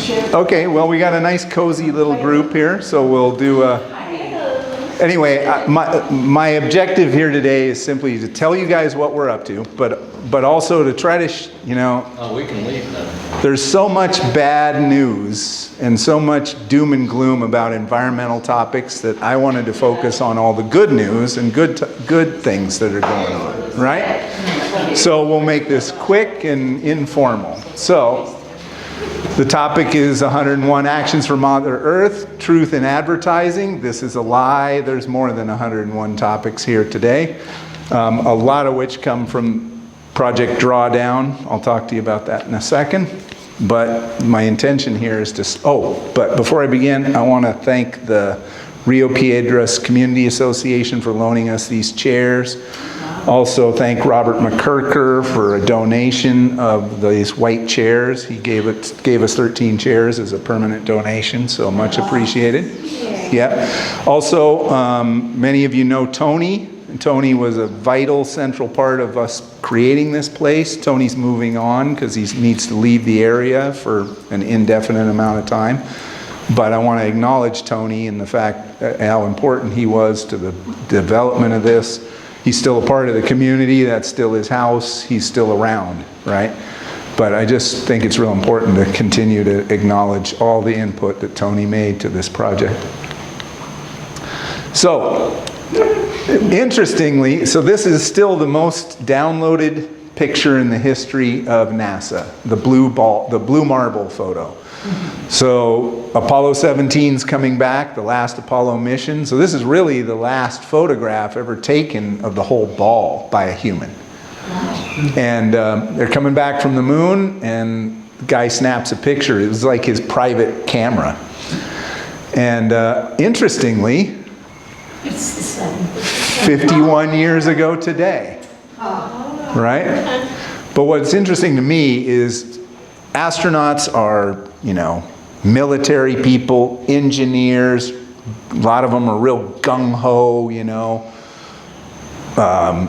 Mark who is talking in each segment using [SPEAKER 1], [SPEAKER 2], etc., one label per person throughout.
[SPEAKER 1] Okay, well, we got a nice cozy little group here, so we'll do anyway, my objective here today is simply to tell you guys what we're up to, but also to try to,
[SPEAKER 2] Oh, we can leave now.
[SPEAKER 1] there's so much bad news and so much doom and gloom about environmental topics that I wanted to focus on all the good news and good things that are going on, right? So we'll make this quick and informal. So the topic is 101 Actions for Mother Earth, Truth in Advertising. This is a lie. There's more than 101 topics here today, a lot of which come from Project Drawdown. I'll talk to you about that in a second. But my intention here is to, but before I begin, I want to thank the Rio Piedras Community Association for loaning us these chairs. Also thank Robert McKirker for a donation of these white chairs. He gave us 13 chairs as a permanent donation, so much appreciated. Yeah. Also, many of you know Tony. Tony was a vital central part of us creating this place. Tony's moving on because he needs to leave the area for an indefinite amount of time. But I want to acknowledge Tony and the fact how important he was to the development of this. He's still a part of the community. That's still his house. He's still around, right? But I just think it's real important to continue to acknowledge all the input that Tony made to this project. So, interestingly, so this is still the most downloaded picture in the history of NASA, the blue marble photo. So Apollo 17's coming back, the last Apollo mission. So this is really the last photograph ever taken of the whole ball by a human. And they're coming back from the moon, and the guy snaps a picture. It was like his private camera. And interestingly, 51 years ago today, right? But what's interesting to me is astronauts are, military people, engineers. A lot of them are real gung-ho,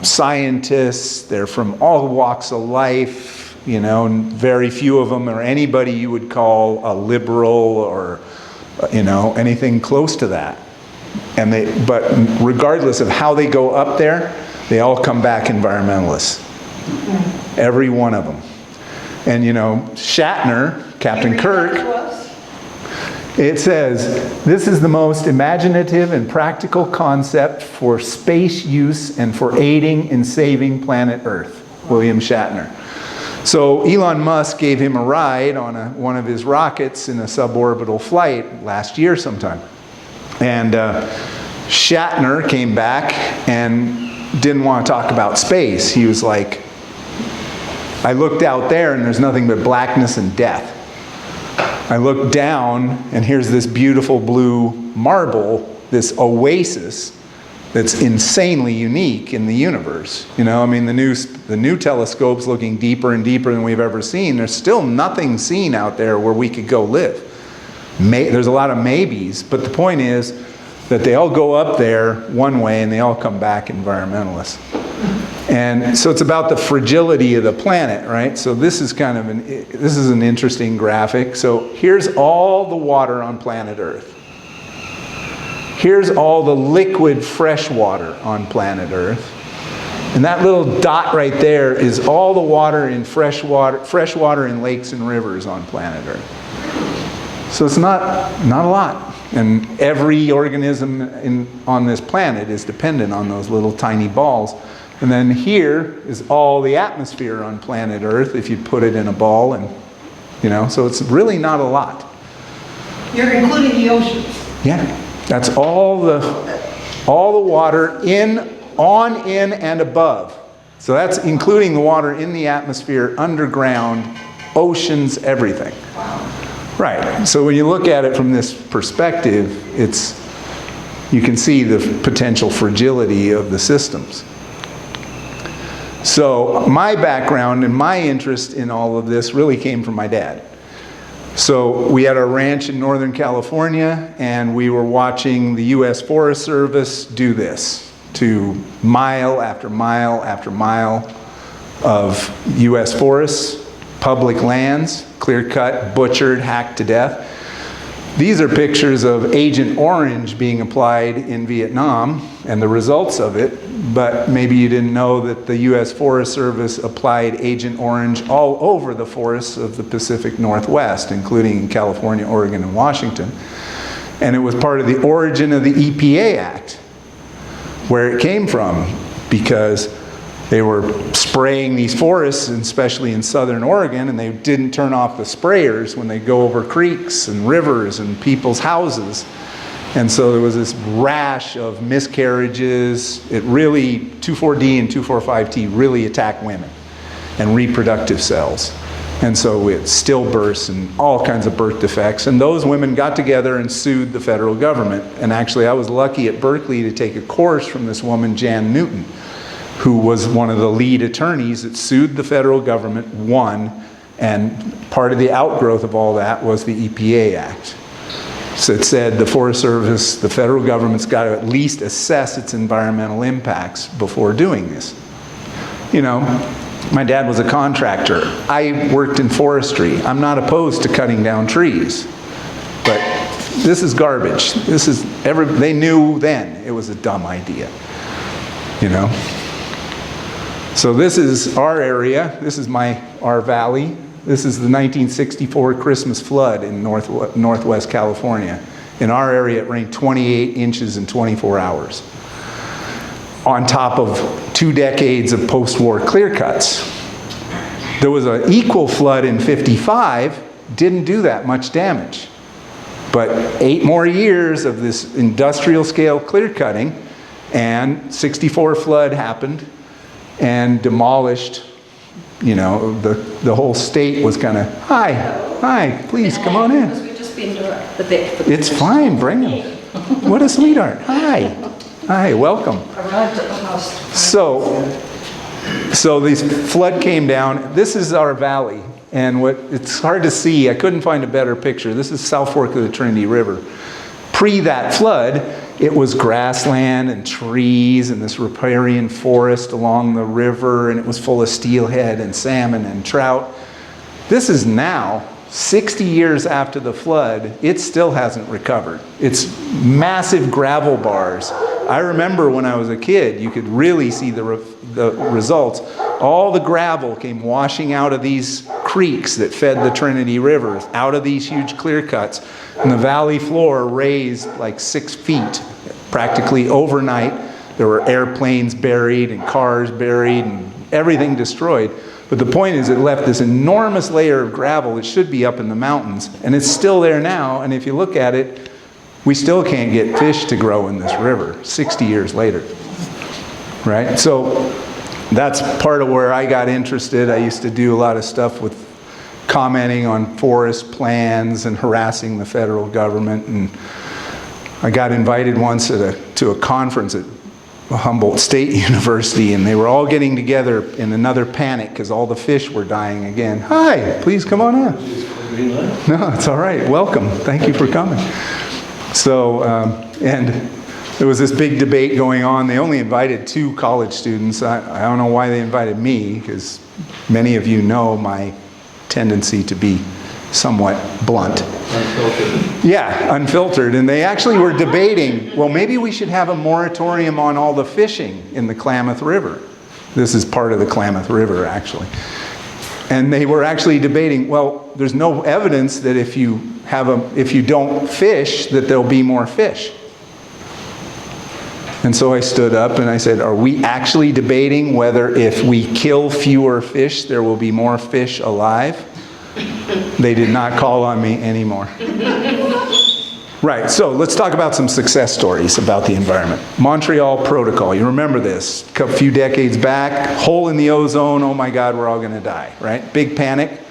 [SPEAKER 1] scientists. They're from all walks of life, very few of them are anybody you would call a liberal or, anything close to that. But regardless of how they go up there, they all come back environmentalists. Every one of them. And Shatner, Captain Kirk, it says, this is the most imaginative and practical concept for space use and for aiding in saving planet Earth. William Shatner. So Elon Musk gave him a ride on one of his rockets in a suborbital flight last year sometime. And Shatner came back and didn't want to talk about space. He was like, I looked out there and there's nothing but blackness and death. I looked down and here's this beautiful blue marble, this oasis that's insanely unique in the universe. The new telescope's looking deeper and deeper than we've ever seen. There's still nothing seen out there where we could go live. There's a lot of maybes, but the point is that they all go up there one way and they all come back environmentalists. And so it's about the fragility of the planet, right? So this is this is an interesting graphic. So here's all the water on planet Earth. Here's all the liquid fresh water on planet Earth. And that little dot right there is all the water in fresh water in lakes and rivers on planet Earth. So it's not a lot. And every organism on this planet is dependent on those little tiny balls. And then here is all the atmosphere on planet Earth if you put it in a ball, and so it's really not a lot.
[SPEAKER 3] You're including the oceans.
[SPEAKER 1] Yeah, that's all the water in, and above. So that's including the water in the atmosphere, underground, oceans, everything. Right. So when you look at it from this perspective, you can see the potential fragility of the systems. So my background and my interest in all of this really came from my dad. So we had a ranch in Northern California, and we were watching the U.S. Forest Service do this to mile after mile after mile of U.S. forests, public lands, clear-cut, butchered, hacked to death. These are pictures of Agent Orange being applied in Vietnam and the results of it, but maybe you didn't know that the U.S. Forest Service applied Agent Orange all over the forests of the Pacific Northwest, including in California, Oregon, and Washington. And it was part of the origin of the EPA Act, where it came from, because they were spraying these forests, and especially in southern Oregon, and they didn't turn off the sprayers when they go over creeks and rivers and people's houses. And so there was this rash of miscarriages. It really, 2,4-D and 2,4,5-T really attack women and reproductive cells. And so it stillbirths and all kinds of birth defects. And those women got together and sued the federal government. And actually, I was lucky at Berkeley to take a course from this woman, Jan Newton, who was one of the lead attorneys that sued the federal government, won, and part of the outgrowth of all that was the EPA Act. So it said the Forest Service, the federal government's got to at least assess its environmental impacts before doing this. You know, my dad was a contractor. I worked in forestry. I'm not opposed to cutting down trees, but this is garbage. They knew then it was a dumb idea, you know. So this is our area. This is our valley. This is the 1964 Christmas flood in Northwest California. In our area, it rained 28 inches in 24 hours. On top of 2 decades of post-war clear cuts. There was an equal flood in 55, didn't do that much damage. But 8 more years of this industrial scale clear cutting, and 64 flood happened and demolished, you know, the whole state was kind of, hi, please come on in.
[SPEAKER 4] We've just been a bit.
[SPEAKER 1] It's fine, bring him. What a sweetheart. Hi, welcome.
[SPEAKER 3] Arrived at the house.
[SPEAKER 1] So this flood came down. This is our valley, and it's hard to see. I couldn't find a better picture. This is South Fork of the Trinity River. Pre that flood, it was grassland and trees and this riparian forest along the river, and it was full of steelhead and salmon and trout. This is now, 60 years after the flood, it still hasn't recovered. It's massive gravel bars. I remember when I was a kid, you could really see the results. All the gravel came washing out of these creeks that fed the Trinity River, out of these huge clear cuts. And the valley floor raised like 6 feet, practically overnight. There were airplanes buried and cars buried and everything destroyed. But the point is, it left this enormous layer of gravel that should be up in the mountains, and it's still there now. And if you look at it, we still can't get fish to grow in this river 60 years later, right? So that's part of where I got interested. I used to do a lot of stuff with commenting on forest plans and harassing the federal government. And I got invited once to a conference at Humboldt State University, and they were all getting together in another panic because all the fish were dying again. Hi, please come on in. No, it's all right. Welcome. Thank you for coming. So, and there was this big debate going on. They only invited 2 college students. I don't know why they invited me, because many of you know my tendency to be somewhat blunt.
[SPEAKER 2] Unfiltered.
[SPEAKER 1] Yeah, unfiltered. And they actually were debating, well, maybe we should have a moratorium on all the fishing in the Klamath River. This is part of the Klamath River, actually. And they were actually debating, well, there's no evidence that if you don't fish, that there'll be more fish. And so I stood up and I said, are we actually debating whether if we kill fewer fish, there will be more fish alive? They did not call on me anymore. Right, so let's talk about some success stories about the environment. Montreal Protocol, you remember this, a few decades back, hole in the ozone, oh my God, we're all gonna die, right? Big panic.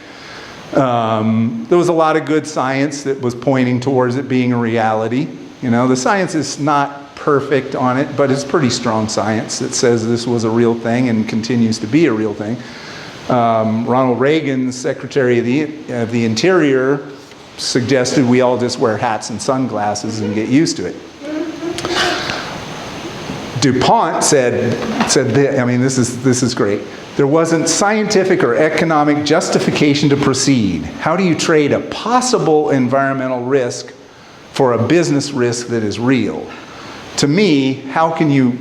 [SPEAKER 1] There was a lot of good science that was pointing towards it being a reality. You know, the science is not perfect on it, but it's pretty strong science that says this was a real thing and continues to be a real thing. Ronald Reagan, Secretary of the Interior, suggested we all just wear hats and sunglasses and get used to it. DuPont said I mean, this is great. There wasn't scientific or economic justification to proceed. How do you trade a possible environmental risk for a business risk that is real? To me, how can you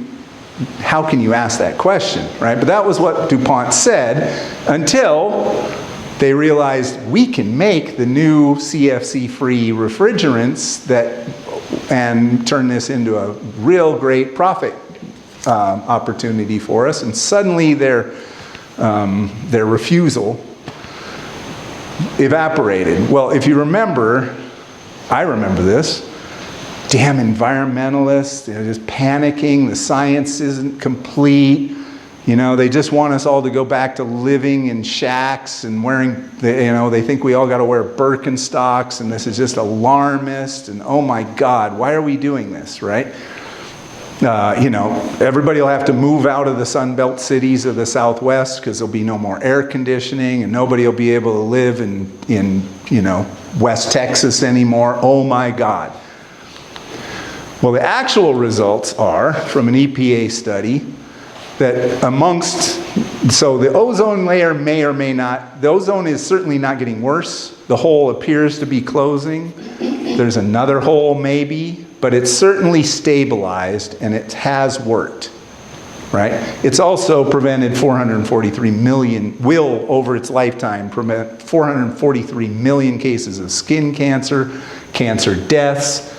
[SPEAKER 1] ask that question, right? But that was what DuPont said until they realized we can make the new CFC-free refrigerants and turn this into a real great profit opportunity for us. And suddenly their refusal evaporated. Well, if you remember, I remember this. Damn environmentalists, they're just panicking, the science isn't complete. You know, they just want us all to go back to living in shacks and wearing, they think we all got to wear Birkenstocks, and this is just alarmist, and oh my God, why are we doing this, right? Everybody will have to move out of the Sun Belt cities of the Southwest because there'll be no more air conditioning, and nobody will be able to live in West Texas anymore. Oh my God. Well, the actual results are, from an EPA study, that so the ozone layer may or may not, the ozone is certainly not getting worse. The hole appears to be closing. There's another hole maybe, but it's certainly stabilized and it has worked, right? It's also prevented 443 million, will over its lifetime prevent 443 million cases of skin cancer, cancer deaths,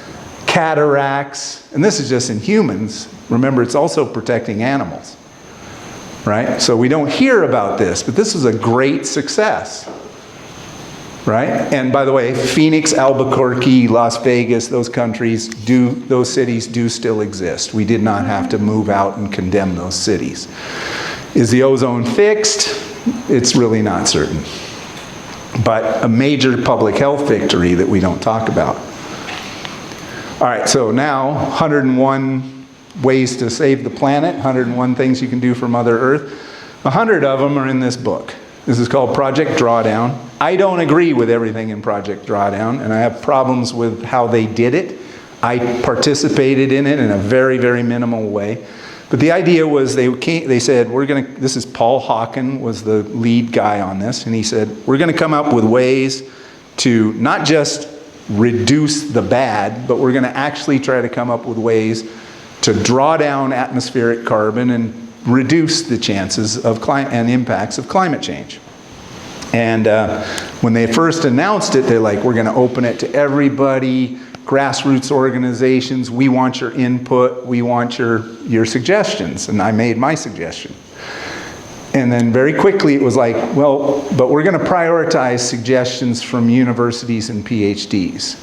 [SPEAKER 1] cataracts, and this is just in humans. Remember, it's also protecting animals, right? So we don't hear about this, but this is a great success, right? And by the way, Phoenix, Albuquerque, Las Vegas, those cities do still exist. We did not have to move out and condemn those cities. Is the ozone fixed? It's really not certain. But a major public health victory that we don't talk about. All right, so now 101 ways to save the planet, 101 things you can do for Mother Earth. 100 of them are in this book. This is called Project Drawdown. I don't agree with everything in Project Drawdown, and I have problems with how they did it. I participated in it in a very, very minimal way. But the idea was they said, this is Paul Hawken was the lead guy on this, and he said, we're going to come up with ways to not just reduce the bad, but we're going to actually try to come up with ways to draw down atmospheric carbon and reduce the chances of and impacts of climate change. And when they first announced it, they're like, we're going to open it to everybody, grassroots organizations, we want your input, we want your suggestions. And I made my suggestion. And then very quickly it was like, well, but we're going to prioritize suggestions from universities and PhDs.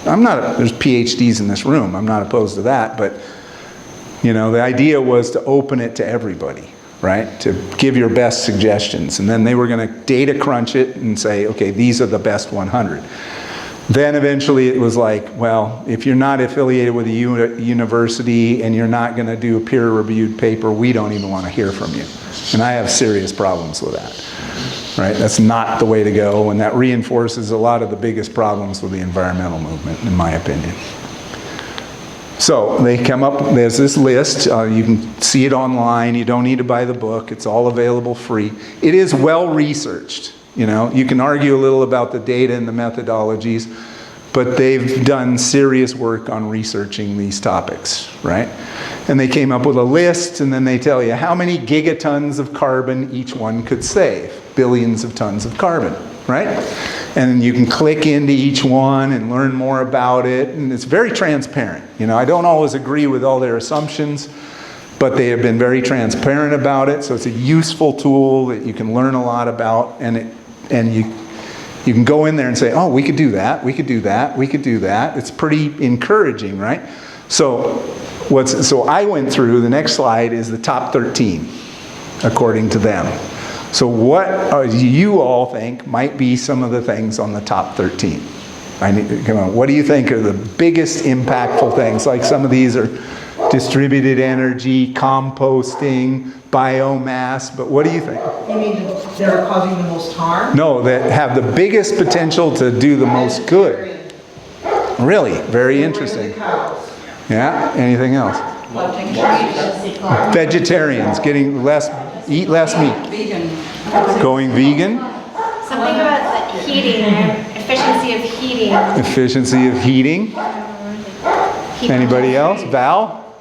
[SPEAKER 1] There's PhDs in this room, I'm not opposed to that, but the idea was to open it to everybody, right? To give your best suggestions. And then they were going to data crunch it and say, okay, these are the best 100. Then eventually it was like, well, if you're not affiliated with a university and you're not going to do a peer-reviewed paper, we don't even want to hear from you. And I have serious problems with that, right? That's not the way to go, and that reinforces a lot of the biggest problems with the environmental movement, in my opinion. So they come up, there's this list, you can see it online, you don't need to buy the book, it's all available free. It is well researched. You can argue a little about the data and the methodologies, but they've done serious work on researching these topics, right? And they came up with a list, and then they tell you how many gigatons of carbon each one could save. Billions of tons of carbon, right? And you can click into each one and learn more about it, and it's very transparent. I don't always agree with all their assumptions, but they have been very transparent about it, so it's a useful tool that you can learn a lot about, and you can go in there and say, oh, we could do that, we could do that, we could do that. It's pretty encouraging, right? So I went through, the next slide is the top 13, according to them. So what do you all think might be some of the things on the top 13? What do you think are the biggest impactful things? Like some of these are distributed energy, composting, biomass, but what do you think?
[SPEAKER 3] You mean that are causing the most harm?
[SPEAKER 1] No, that have the biggest potential to do the most good. Really, very interesting. Yeah, anything else? Vegetarians, getting less Eat less meat.
[SPEAKER 3] Vegan.
[SPEAKER 1] Going vegan.
[SPEAKER 5] Something about the heating, efficiency of heating.
[SPEAKER 1] Efficiency of heating. Anybody else? Val?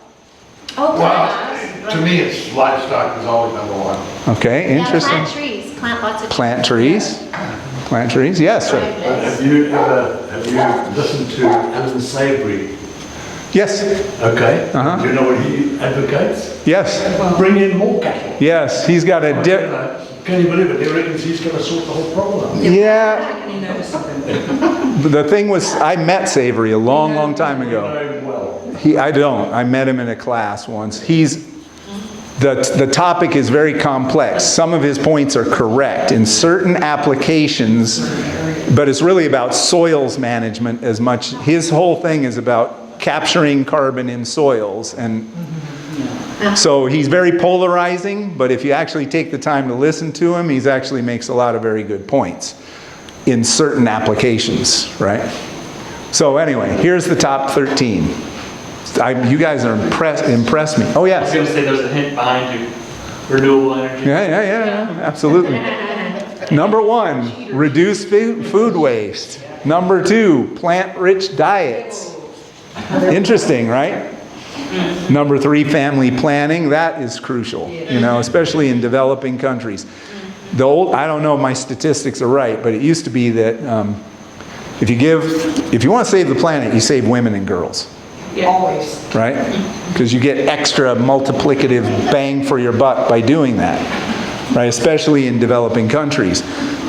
[SPEAKER 5] Oh,
[SPEAKER 6] Well, to me, it's livestock is always number one.
[SPEAKER 1] Okay,
[SPEAKER 5] yeah,
[SPEAKER 1] interesting.
[SPEAKER 5] plant trees, plant lots of
[SPEAKER 1] Plant trees. Plant trees, yes, sir.
[SPEAKER 6] Have you listened to Alan Savory?
[SPEAKER 1] Yes,
[SPEAKER 6] Okay.
[SPEAKER 1] Uh-huh.
[SPEAKER 6] Do you know what he advocates?
[SPEAKER 1] yes,
[SPEAKER 6] Bring in more cattle.
[SPEAKER 1] yes. He's got a
[SPEAKER 6] Can you believe it? He reckons he's going to sort the whole problem out.
[SPEAKER 1] yeah.
[SPEAKER 3] You notice something?
[SPEAKER 1] The thing was, I met Savory a long, long time
[SPEAKER 6] You
[SPEAKER 1] ago.
[SPEAKER 6] know him well.
[SPEAKER 1] I don't. I met him in a class once. The topic is very complex. Some of his points are correct in certain applications, but it's really about soils management as much. His whole thing is about capturing carbon in soils. And so he's very polarizing, but if you actually take the time to listen to him, he actually makes a lot of very good points in certain applications, right? So anyway, here's the top 13. You guys are impressed me. Oh,
[SPEAKER 2] I was
[SPEAKER 1] yes.
[SPEAKER 2] gonna say there's a hint behind you, renewable energy.
[SPEAKER 1] Yeah, absolutely. Number 1, reduce food waste. Number 2, plant-rich diets. Interesting, right? Number 3, family planning. That is crucial, especially in developing countries. I don't know if my statistics are right, but it used to be that if you want to save the planet, you save women and girls.
[SPEAKER 3] Always.
[SPEAKER 1] Right? Because you get extra multiplicative bang for your buck by doing that, right? Especially in developing countries.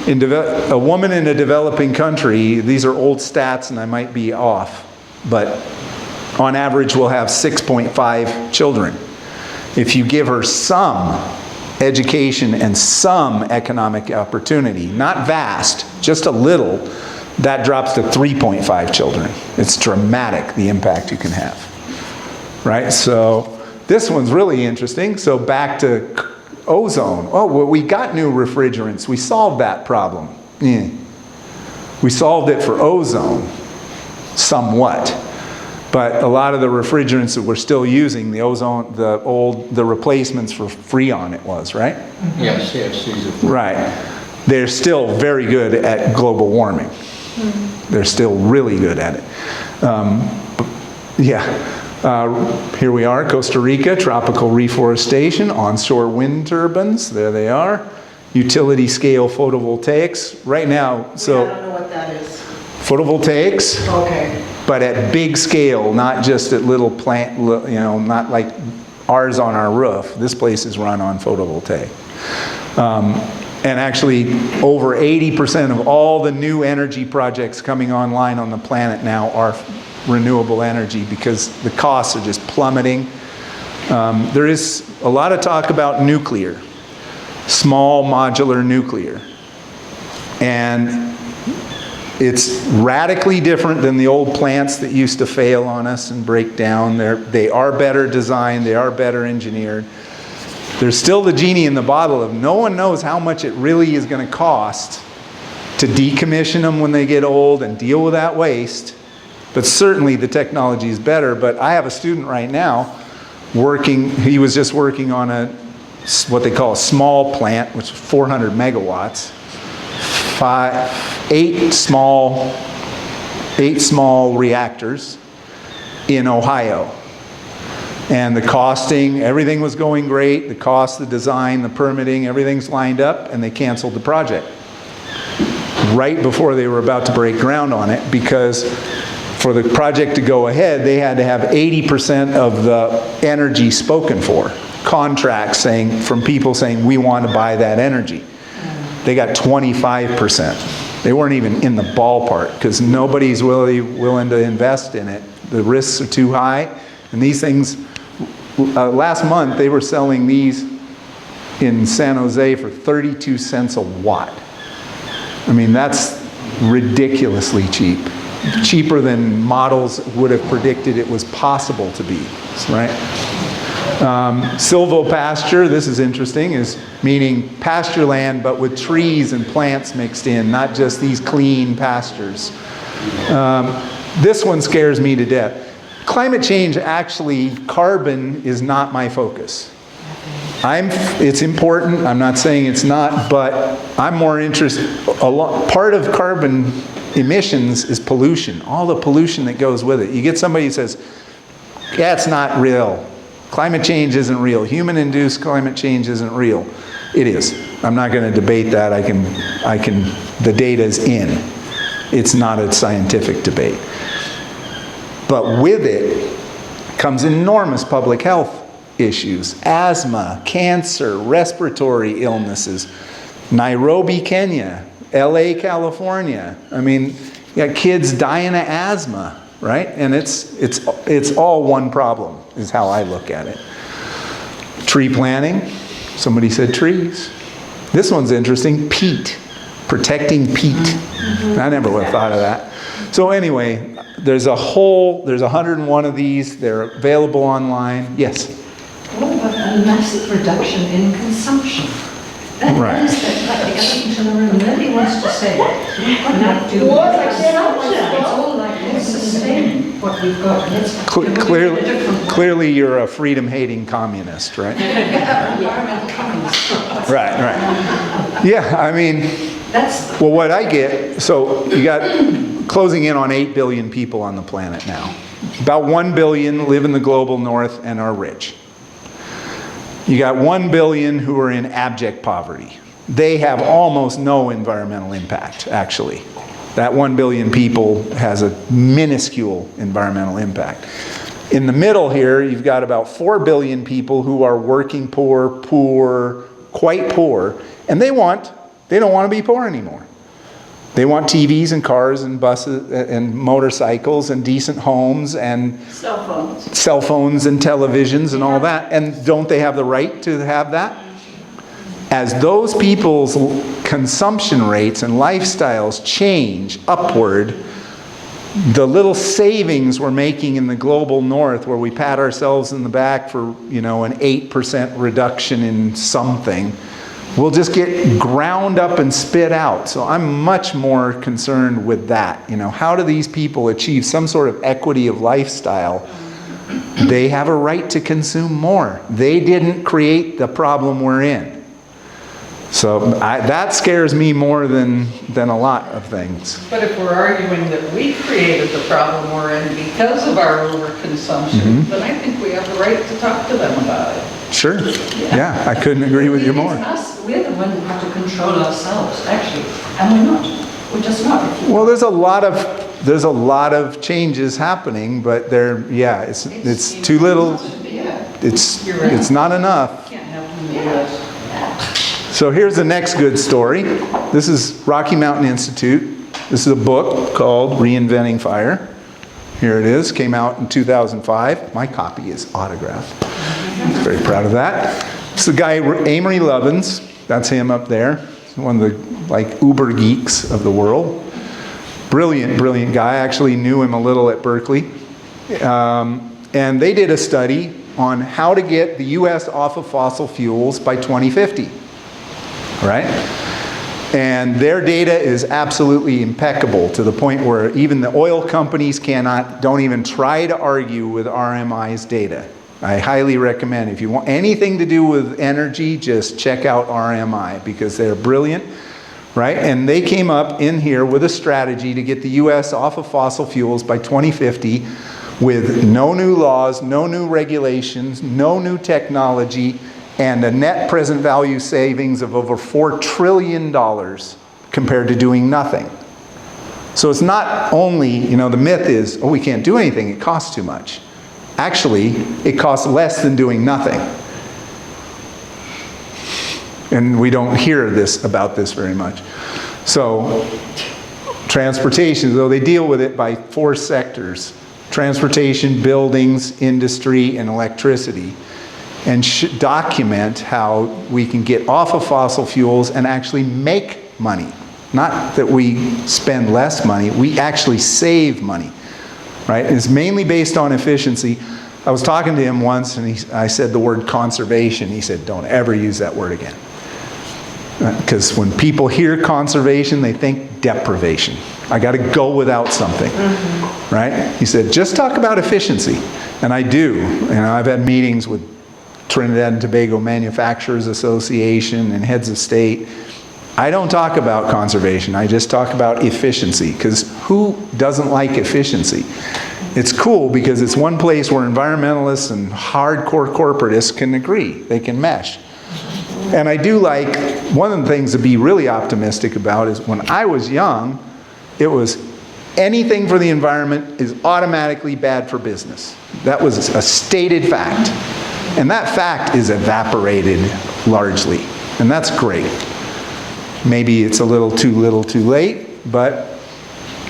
[SPEAKER 1] A woman in a developing country, these are old stats and I might be off, but on average will have 6.5 children. If you give her some education and some economic opportunity, not vast, just a little, that drops to 3.5 children. It's dramatic, the impact you can have, right? So this one's really interesting. So back to ozone. Oh, well, we got new refrigerants. We solved that problem. We solved it for ozone, somewhat. But a lot of the refrigerants that we're still using, the replacements for Freon it was, right?
[SPEAKER 2] Yes, CFCs.
[SPEAKER 1] Right. They're still very good at global warming. They're still really good at it. Here we are, Costa Rica, tropical reforestation, onshore wind turbines, there they are. Utility scale photovoltaics. Right now,
[SPEAKER 3] I don't know what that is.
[SPEAKER 1] photovoltaics,
[SPEAKER 3] Okay.
[SPEAKER 1] but at big scale, not just at little plant, not like ours on our roof. This place is run on photovoltaic. And actually, over 80% of all the new energy projects coming online on the planet now are renewable energy because the costs are just plummeting. There is a lot of talk about nuclear, small modular nuclear. And it's radically different than the old plants that used to fail on us and break down. They are better designed, they are better engineered. There's still the genie in the bottle of no one knows how much it really is going to cost to decommission them when they get old and deal with that waste. But certainly the technology is better. But I have a student right now he was just working on what they call a small plant, which is 400 megawatts. 8 small reactors in Ohio. And the costing, everything was going great. The cost, the design, the permitting, everything's lined up, and they canceled the project right before they were about to break ground on it, because for the project to go ahead, they had to have 80% of the energy spoken for. Contracts from people saying, we want to buy that energy. They got 25%. They weren't even in the ballpark because nobody's really willing to invest in it. The risks are too high. And these things, last month they were selling these in San Jose for 32 cents a watt. I mean, that's ridiculously cheap. Cheaper than models would have predicted it was possible to be, right? Silvopasture, this is interesting, is meaning pasture land but with trees and plants mixed in, not just these clean pastures. This one scares me to death. Climate change, actually, carbon is not my focus. It's important, I'm not saying it's not, but I'm more interested, part of carbon emissions is pollution, all the pollution that goes with it. You get somebody who says, yeah, it's not real. Climate change isn't real. Human-induced climate change isn't real. It is. I'm not going to debate that. The data's in. It's not a scientific debate. But with it comes enormous public health issues. Asthma, cancer, respiratory illnesses. Nairobi, Kenya. LA, California. I mean, you got kids dying of asthma. Right? And it's all one problem, is how I look at it. Tree planting. Somebody said trees. This one's interesting. Peat. Protecting peat. I never would have thought of that. So anyway, there's 101 of these. They're available online. Yes?
[SPEAKER 7] What about a massive reduction in consumption? That
[SPEAKER 1] Right.
[SPEAKER 7] is like the elephant in the room. Nobody wants to say, we've got to do
[SPEAKER 3] What? I said I was
[SPEAKER 7] It's all like, let's sustain what we've got. Let's do it in a different way.
[SPEAKER 1] Clearly you're a freedom-hating communist, right?
[SPEAKER 7] Environmental communist.
[SPEAKER 1] Right. Yeah, I mean,
[SPEAKER 7] That's
[SPEAKER 1] well, what I get, so you got closing in on 8 billion people on the planet now. About 1 billion live in the global north and are rich. You got 1 billion who are in abject poverty. They have almost no environmental impact, actually. That 1 billion people has a minuscule environmental impact. In the middle here, you've got about 4 billion people who are working poor, quite poor, and they don't want to be poor anymore. They want TVs and cars and buses and motorcycles and decent homes and cell phones and televisions and all that. And don't they have the right to have that? As those people's consumption rates and lifestyles change upward, the little savings we're making in the global north, where we pat ourselves in the back for, an 8% reduction in something, will just get ground up and spit out. So I'm much more concerned with that. How do these people achieve some sort of equity of lifestyle? They have a right to consume more. They didn't create the problem we're in. So that scares me more than a lot of things.
[SPEAKER 8] But if we're arguing that we created the problem we're in because of our overconsumption, then I think we have the right to talk to them about it.
[SPEAKER 1] Sure. Yeah, I couldn't agree with you more.
[SPEAKER 7] It's us, we're the ones who have to control ourselves, actually. And we're not. We're just not.
[SPEAKER 1] Well, there's a lot of changes happening, but it's too little. It's not enough.
[SPEAKER 8] Can't happen in the US.
[SPEAKER 1] So here's the next good story. This is Rocky Mountain Institute. This is a book called Reinventing Fire. Here it is. Came out in 2005. My copy is autographed. I'm very proud of that. It's the guy Amory Lovins. That's him up there. One of the uber geeks of the world. Brilliant guy. I actually knew him a little at Berkeley. And they did a study on how to get the U.S. off of fossil fuels by 2050. Right? And their data is absolutely impeccable, to the point where even the oil companies don't even try to argue with RMI's data. I highly recommend, if you want anything to do with energy, just check out RMI, because they're brilliant, right? And they came up in here with a strategy to get the US off of fossil fuels by 2050 with no new laws, no new regulations, no new technology, and a net present value savings of over $4 trillion compared to doing nothing. So it's not only, the myth is, we can't do anything, it costs too much. Actually, it costs less than doing nothing. And we don't hear about this very much. So, transportation, though, they deal with it by 4 sectors. Transportation, buildings, industry, and electricity. And document how we can get off of fossil fuels and actually make money. Not that we spend less money, we actually save money. Right? And it's mainly based on efficiency. I was talking to him once and I said the word conservation. He said, don't ever use that word again. Because when people hear conservation, they think deprivation. I got to go without something. Right? He said, just talk about efficiency. And I do. I've had meetings with Trinidad and Tobago Manufacturers Association and heads of state. I don't talk about conservation, I just talk about efficiency, because who doesn't like efficiency? It's cool because it's one place where environmentalists and hardcore corporatists can agree, they can mesh. And I do like, one of the things to be really optimistic about is when I was young, it was anything for the environment is automatically bad for business. That was a stated fact. And that fact is evaporated largely. And that's great. Maybe it's a little too late, but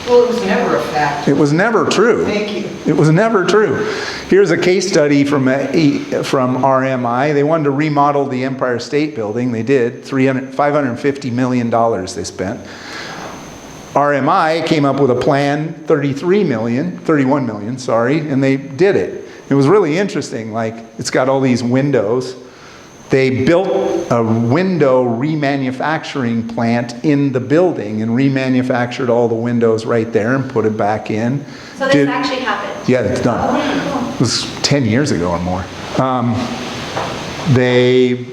[SPEAKER 3] Well, it was never a fact.
[SPEAKER 1] it was never true.
[SPEAKER 3] Thank you.
[SPEAKER 1] It was never true. Here's a case study from RMI. They wanted to remodel the Empire State Building. They did. $550 million they spent. RMI came up with a plan, 31 million, and they did it. It was really interesting. Like, it's got all these windows. They built a window remanufacturing plant in the building and remanufactured all the windows right there and put it back in.
[SPEAKER 5] So this actually happened?
[SPEAKER 1] Yeah, it's done. It was 10 years ago or more. They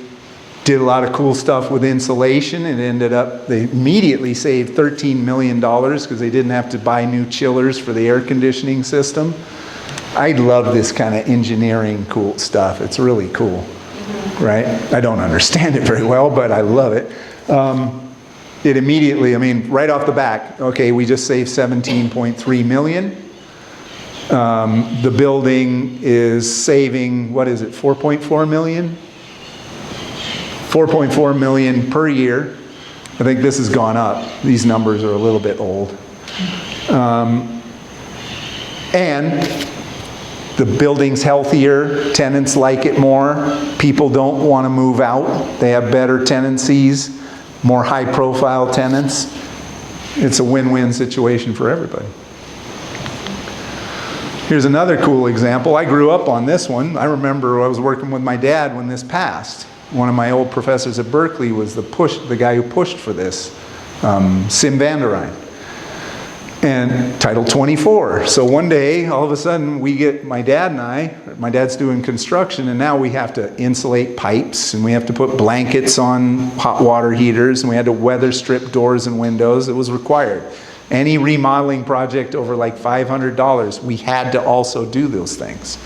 [SPEAKER 1] did a lot of cool stuff with insulation. It ended up, they immediately saved $13 million because they didn't have to buy new chillers for the air conditioning system. I love this kind of engineering cool stuff. It's really cool. Right? I don't understand it very well, but I love it. It immediately, I mean, right off the back, okay, we just saved 17.3 million. The building is saving, what is it, 4.4 million? 4.4 million per year. I think this has gone up. These numbers are a little bit old. And the building's healthier, tenants like it more, people don't want to move out, they have better tenancies, more high-profile tenants. It's a win-win situation for everybody. Here's another cool example. I grew up on this one. I remember I was working with my dad when this passed. One of my old professors at Berkeley was the guy who pushed for this, Sim van der Rijn. And Title 24. So one day, all of a sudden, we get, my dad's doing construction, and now we have to insulate pipes, and we have to put blankets on hot water heaters, and we had to weather strip doors and windows. It was required. Any remodeling project over like $500, we had to also do those things.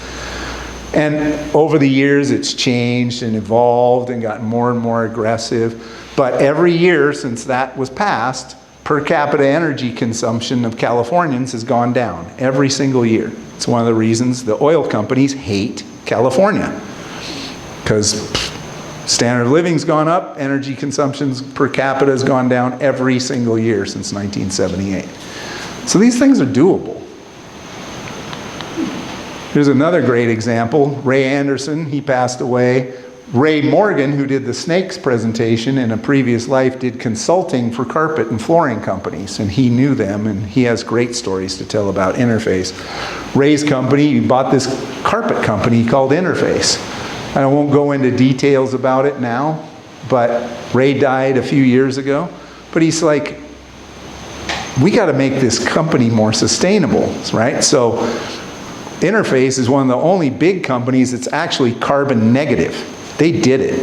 [SPEAKER 1] And over the years, it's changed and evolved and gotten more and more aggressive. But every year since that was passed, per capita energy consumption of Californians has gone down every single year. It's one of the reasons the oil companies hate California, because standard of living's gone up, energy consumption per capita has gone down every single year since 1978. So these things are doable. Here's another great example. Ray Anderson, he passed away. Ray Morgan, who did the snakes presentation in a previous life, did consulting for carpet and flooring companies, and he knew them, and he has great stories to tell about Interface. Ray's company, he bought this carpet company called Interface. I won't go into details about it now, but Ray died a few years ago. But he's like, we got to make this company more sustainable, right? So Interface is one of the only big companies that's actually carbon negative. They did it.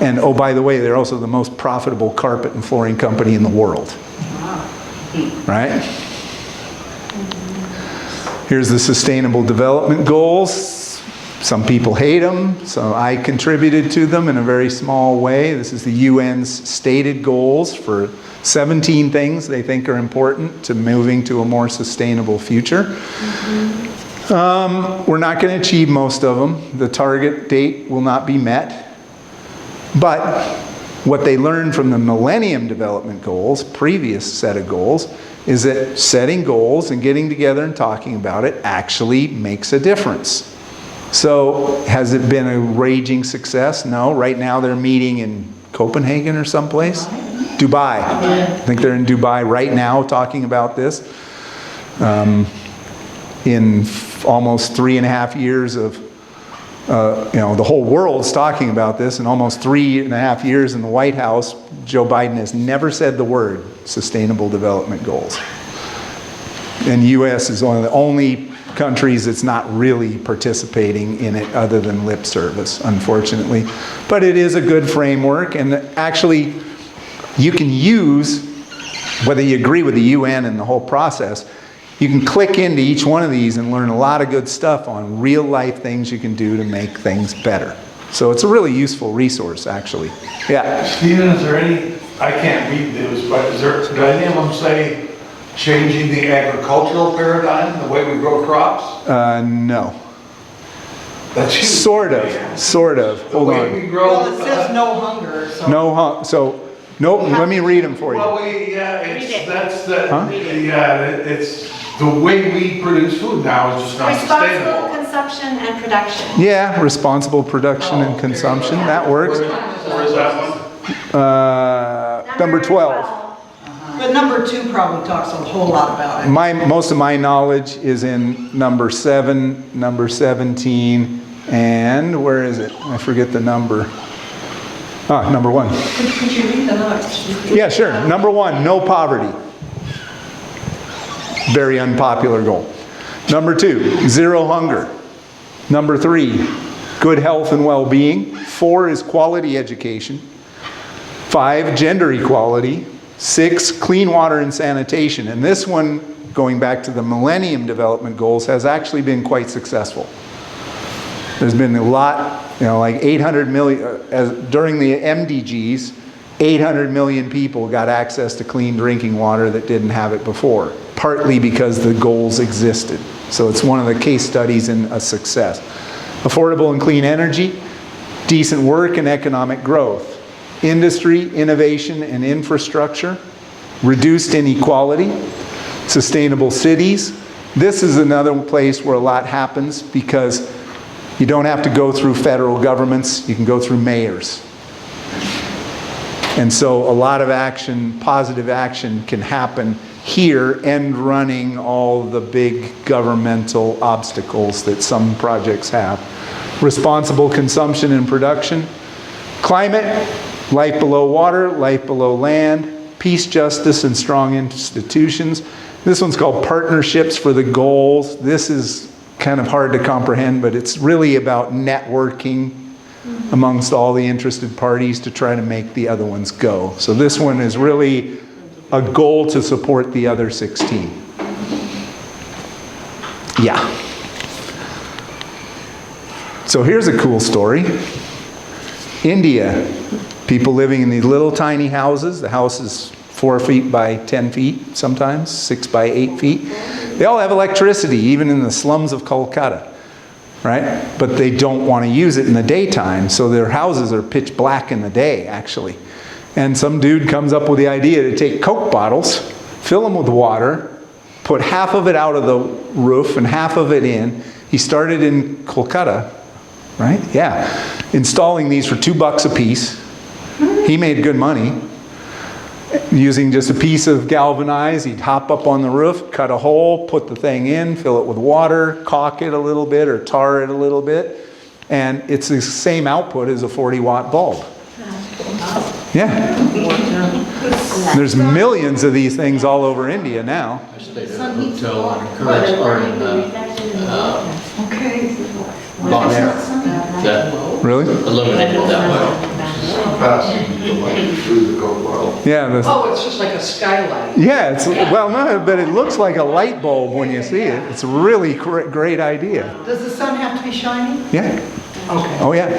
[SPEAKER 1] And oh, by the way, they're also the most profitable carpet and flooring company in the world. Right? Here's the Sustainable Development Goals. Some people hate them, so I contributed to them in a very small way. This is the UN's stated goals for 17 things they think are important to moving to a more sustainable future. We're not going to achieve most of them. The target date will not be met. But what they learned from the Millennium Development Goals, previous set of goals, is that setting goals and getting together and talking about it actually makes a difference. So has it been a raging success? No. Right now they're meeting in Copenhagen or someplace. Dubai. I think they're in Dubai right now talking about this. In almost 3.5 years of, the whole world's talking about this, and almost 3.5 years in the White House, Joe Biden has never said the word Sustainable Development Goals. And the U.S. is one of the only countries, it's not really participating in it other than lip service, unfortunately. But it is a good framework, and actually you can use, whether you agree with the UN and the whole process, you can click into each one of these and learn a lot of good stuff on real life things you can do to make things better. So it's a really useful resource, actually. Yeah.
[SPEAKER 9] Steven, is there any, I can't read this, but is there, do any of them say changing the agricultural paradigm, the way we grow crops?
[SPEAKER 1] No.
[SPEAKER 9] That's huge.
[SPEAKER 1] Sort of.
[SPEAKER 9] The
[SPEAKER 1] Hold
[SPEAKER 9] way
[SPEAKER 1] on.
[SPEAKER 9] we grow.
[SPEAKER 3] Well, it says no hunger, so.
[SPEAKER 1] No, let me read them for you.
[SPEAKER 9] Well, it's,
[SPEAKER 5] Read it.
[SPEAKER 9] that's the,
[SPEAKER 1] Huh?
[SPEAKER 9] it's, the way we produce food now is just not
[SPEAKER 5] Responsible
[SPEAKER 9] sustainable.
[SPEAKER 5] consumption and production.
[SPEAKER 1] Yeah, responsible production and consumption, that works.
[SPEAKER 9] Where is that one?
[SPEAKER 1] Number 12.
[SPEAKER 3] But number 2 probably talks a whole lot about it.
[SPEAKER 1] Most of my knowledge is in number 7, number 17, and where is it? I forget the number. Number 1.
[SPEAKER 7] Could you read them out?
[SPEAKER 1] Yeah, sure. Number 1, no poverty. Very unpopular goal. Number 2, zero hunger. Number 3, good health and well-being. 4 is quality education. 5, gender equality. 6, clean water and sanitation. And this one, going back to the Millennium Development Goals, has actually been quite successful. There's been a lot, like 800 million, during the MDGs, 800 million people got access to clean drinking water that didn't have it before, partly because the goals existed. So it's one of the case studies in a success. Affordable and clean energy, decent work and economic growth. Industry, innovation, and infrastructure, reduced inequality, sustainable cities. This is another place where a lot happens because you don't have to go through federal governments, you can go through mayors. And so a lot of action, positive action, can happen here, end running all the big governmental obstacles that some projects have. Responsible consumption and production. Climate, life below water, life below land, peace, justice, and strong institutions. This one's called Partnerships for the Goals. This is kind of hard to comprehend, but it's really about networking amongst all the interested parties to try to make the other ones go. So this one is really a goal to support the other 16. Yeah. So here's a cool story. India, people living in these little tiny houses. The house is 4 feet by 10 feet, sometimes 6 by 8 feet. They all have electricity, even in the slums of Kolkata, right? But they don't want to use it in the daytime, so their houses are pitch black in the day, actually. And some dude comes up with the idea to take Coke bottles, fill them with water, put half of it out of the roof and half of it in. He started in Kolkata, right? Yeah. Installing these for $2 a piece. He made good money. Using just a piece of galvanized, he'd hop up on the roof, cut a hole, put the thing in, fill it with water, caulk it a little bit or tar it a little bit, and it's the same output as a 40-watt bulb. Yeah. There's millions of these things all over India now.
[SPEAKER 2] I stayed at a hotel on Curtis, or in Bonaire, that
[SPEAKER 1] Really?
[SPEAKER 2] eliminated that well.
[SPEAKER 9] Passing the light through the Coke bottle.
[SPEAKER 1] Yeah.
[SPEAKER 8] Oh, it's just like a skylight.
[SPEAKER 1] Yeah, it's, well, no, but it looks like a light bulb when you see it. It's a really great idea.
[SPEAKER 3] Does the sun have to be shining?
[SPEAKER 1] Yeah.
[SPEAKER 3] Okay.
[SPEAKER 1] Oh, yeah.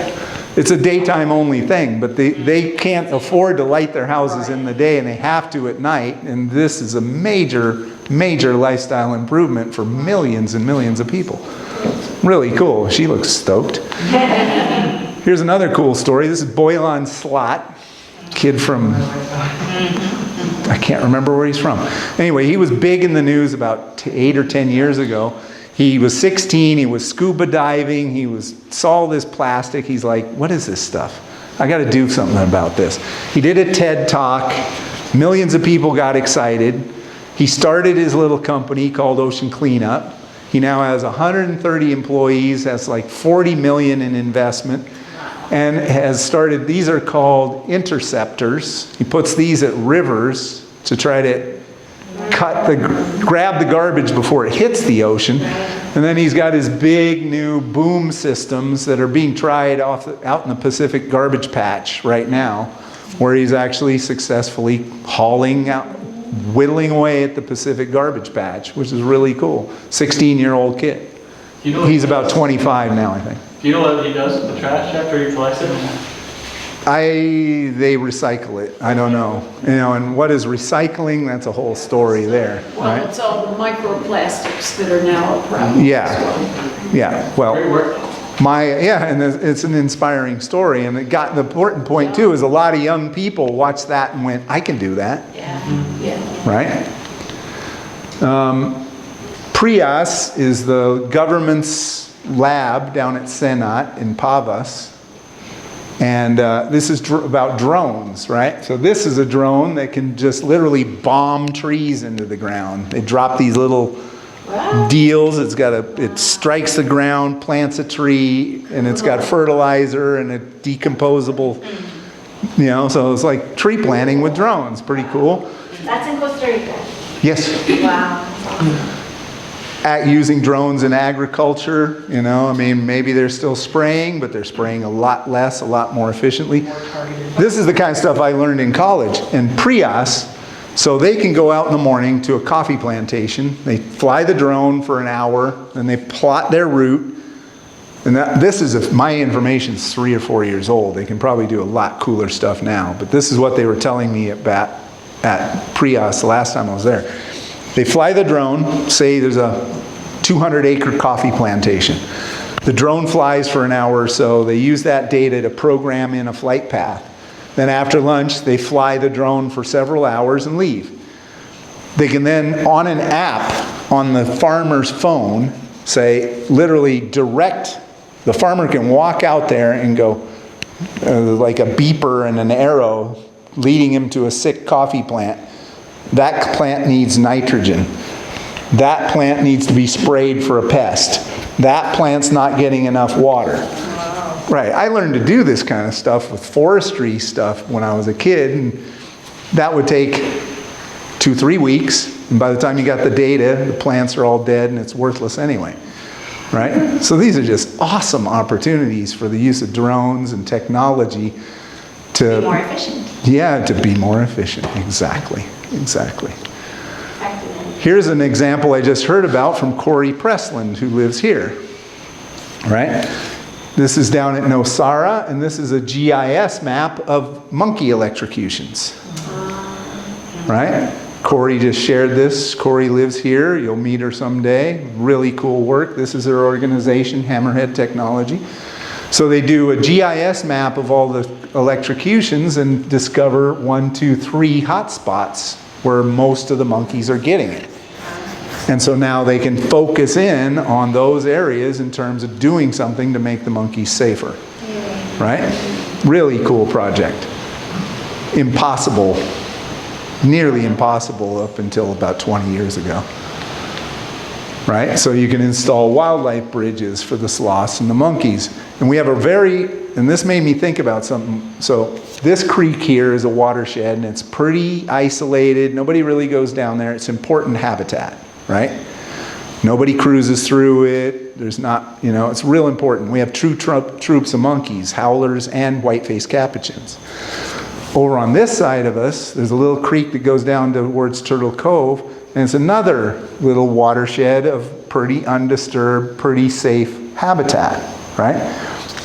[SPEAKER 1] It's a daytime only thing, but they can't afford to light their houses in the day, and they have to at night. And this is a major, major lifestyle improvement for millions and millions of people. Really cool. She looks stoked. Here's another cool story. This is Boylan Slot, kid from, I can't remember where he's from. Anyway, he was big in the news about 8 or 10 years ago. He was 16, he was scuba diving, he saw this plastic. He's like, what is this stuff? I got to do something about this. He did a TED Talk. Millions of people got excited. He started his little company called Ocean Cleanup. He now has 130 employees, has like 40 million in investment, and has started, these are called interceptors. He puts these at rivers to try to grab the garbage before it hits the ocean. And then he's got his big new boom systems that are being tried out in the Pacific garbage patch right now, where he's actually successfully hauling out, whittling away at the Pacific garbage patch, which is really cool. 16-year-old kid. He's about 25 now, I think.
[SPEAKER 2] Do you know what he does with the trash after he collects it?
[SPEAKER 1] They recycle it. I don't know. And what is recycling? That's a whole story there,
[SPEAKER 8] Well,
[SPEAKER 1] right?
[SPEAKER 8] it's all the microplastics that are now a problem.
[SPEAKER 1] Yeah. Yeah. Well,
[SPEAKER 2] Great work.
[SPEAKER 1] and it's an inspiring story. And the important point too is a lot of young people watched that and went, I can do that.
[SPEAKER 5] Yeah.
[SPEAKER 1] Right? PRIAS is the government's lab down at Senat in Pavas. And this is about drones, right? So this is a drone that can just literally bomb trees into the ground. They drop these little deals. It strikes the ground, plants a tree, and it's got fertilizer and a decomposable, so it's like tree planting with drones. Pretty cool.
[SPEAKER 5] That's in Costa Rica.
[SPEAKER 1] Yes.
[SPEAKER 5] Wow.
[SPEAKER 1] Using drones in agriculture, maybe they're still spraying, but they're spraying a lot less, a lot more efficiently. This is the kind of stuff I learned in college. And PRIAS, so they can go out in the morning to a coffee plantation. They fly the drone for an hour, and they plot their route. And my information's 3 or 4 years old. They can probably do a lot cooler stuff now. But this is what they were telling me at PRIAS the last time I was there. They fly the drone, say there's a 200-acre coffee plantation. The drone flies for an hour or so. They use that data to program in a flight path. Then after lunch, they fly the drone for several hours and leave. They can then, on an app on the farmer's phone, literally direct, the farmer can walk out there and go, like a beeper and an arrow leading him to a sick coffee plant. That plant needs nitrogen. That plant needs to be sprayed for a pest. That plant's not getting enough water. Right, I learned to do this kind of stuff with forestry stuff when I was a kid, and that would take 2-3 weeks, and by the time you got the data, the plants are all dead and it's worthless anyway. Right? So these are just awesome opportunities for the use of drones and technology to
[SPEAKER 5] Be more efficient.
[SPEAKER 1] Yeah, to be more efficient. Exactly.
[SPEAKER 5] Effectively.
[SPEAKER 1] Here's an example I just heard about from Corey Pressland, who lives here. Right? This is down at Nosara, and this is a GIS map of monkey electrocutions. Right? Corey just shared this. Corey lives here. You'll meet her someday. Really cool work. This is her organization, Hammerhead Technology. So they do a GIS map of all the electrocutions and discover 1, 2, 3 hotspots where most of the monkeys are getting it. And so now they can focus in on those areas in terms of doing something to make the monkeys safer. Right? Really cool project. Impossible. Nearly impossible up until about 20 years ago. Right? So you can install wildlife bridges for the sloths and the monkeys. And we have and this made me think about something. So this creek here is a watershed, and it's pretty isolated. Nobody really goes down there. It's important habitat, right? Nobody cruises through it. There's not, it's real important. We have true troops of monkeys, howlers, and white-faced capuchins. Over on this side of us, there's a little creek that goes down towards Turtle Cove, and it's another little watershed of pretty undisturbed, pretty safe habitat, right?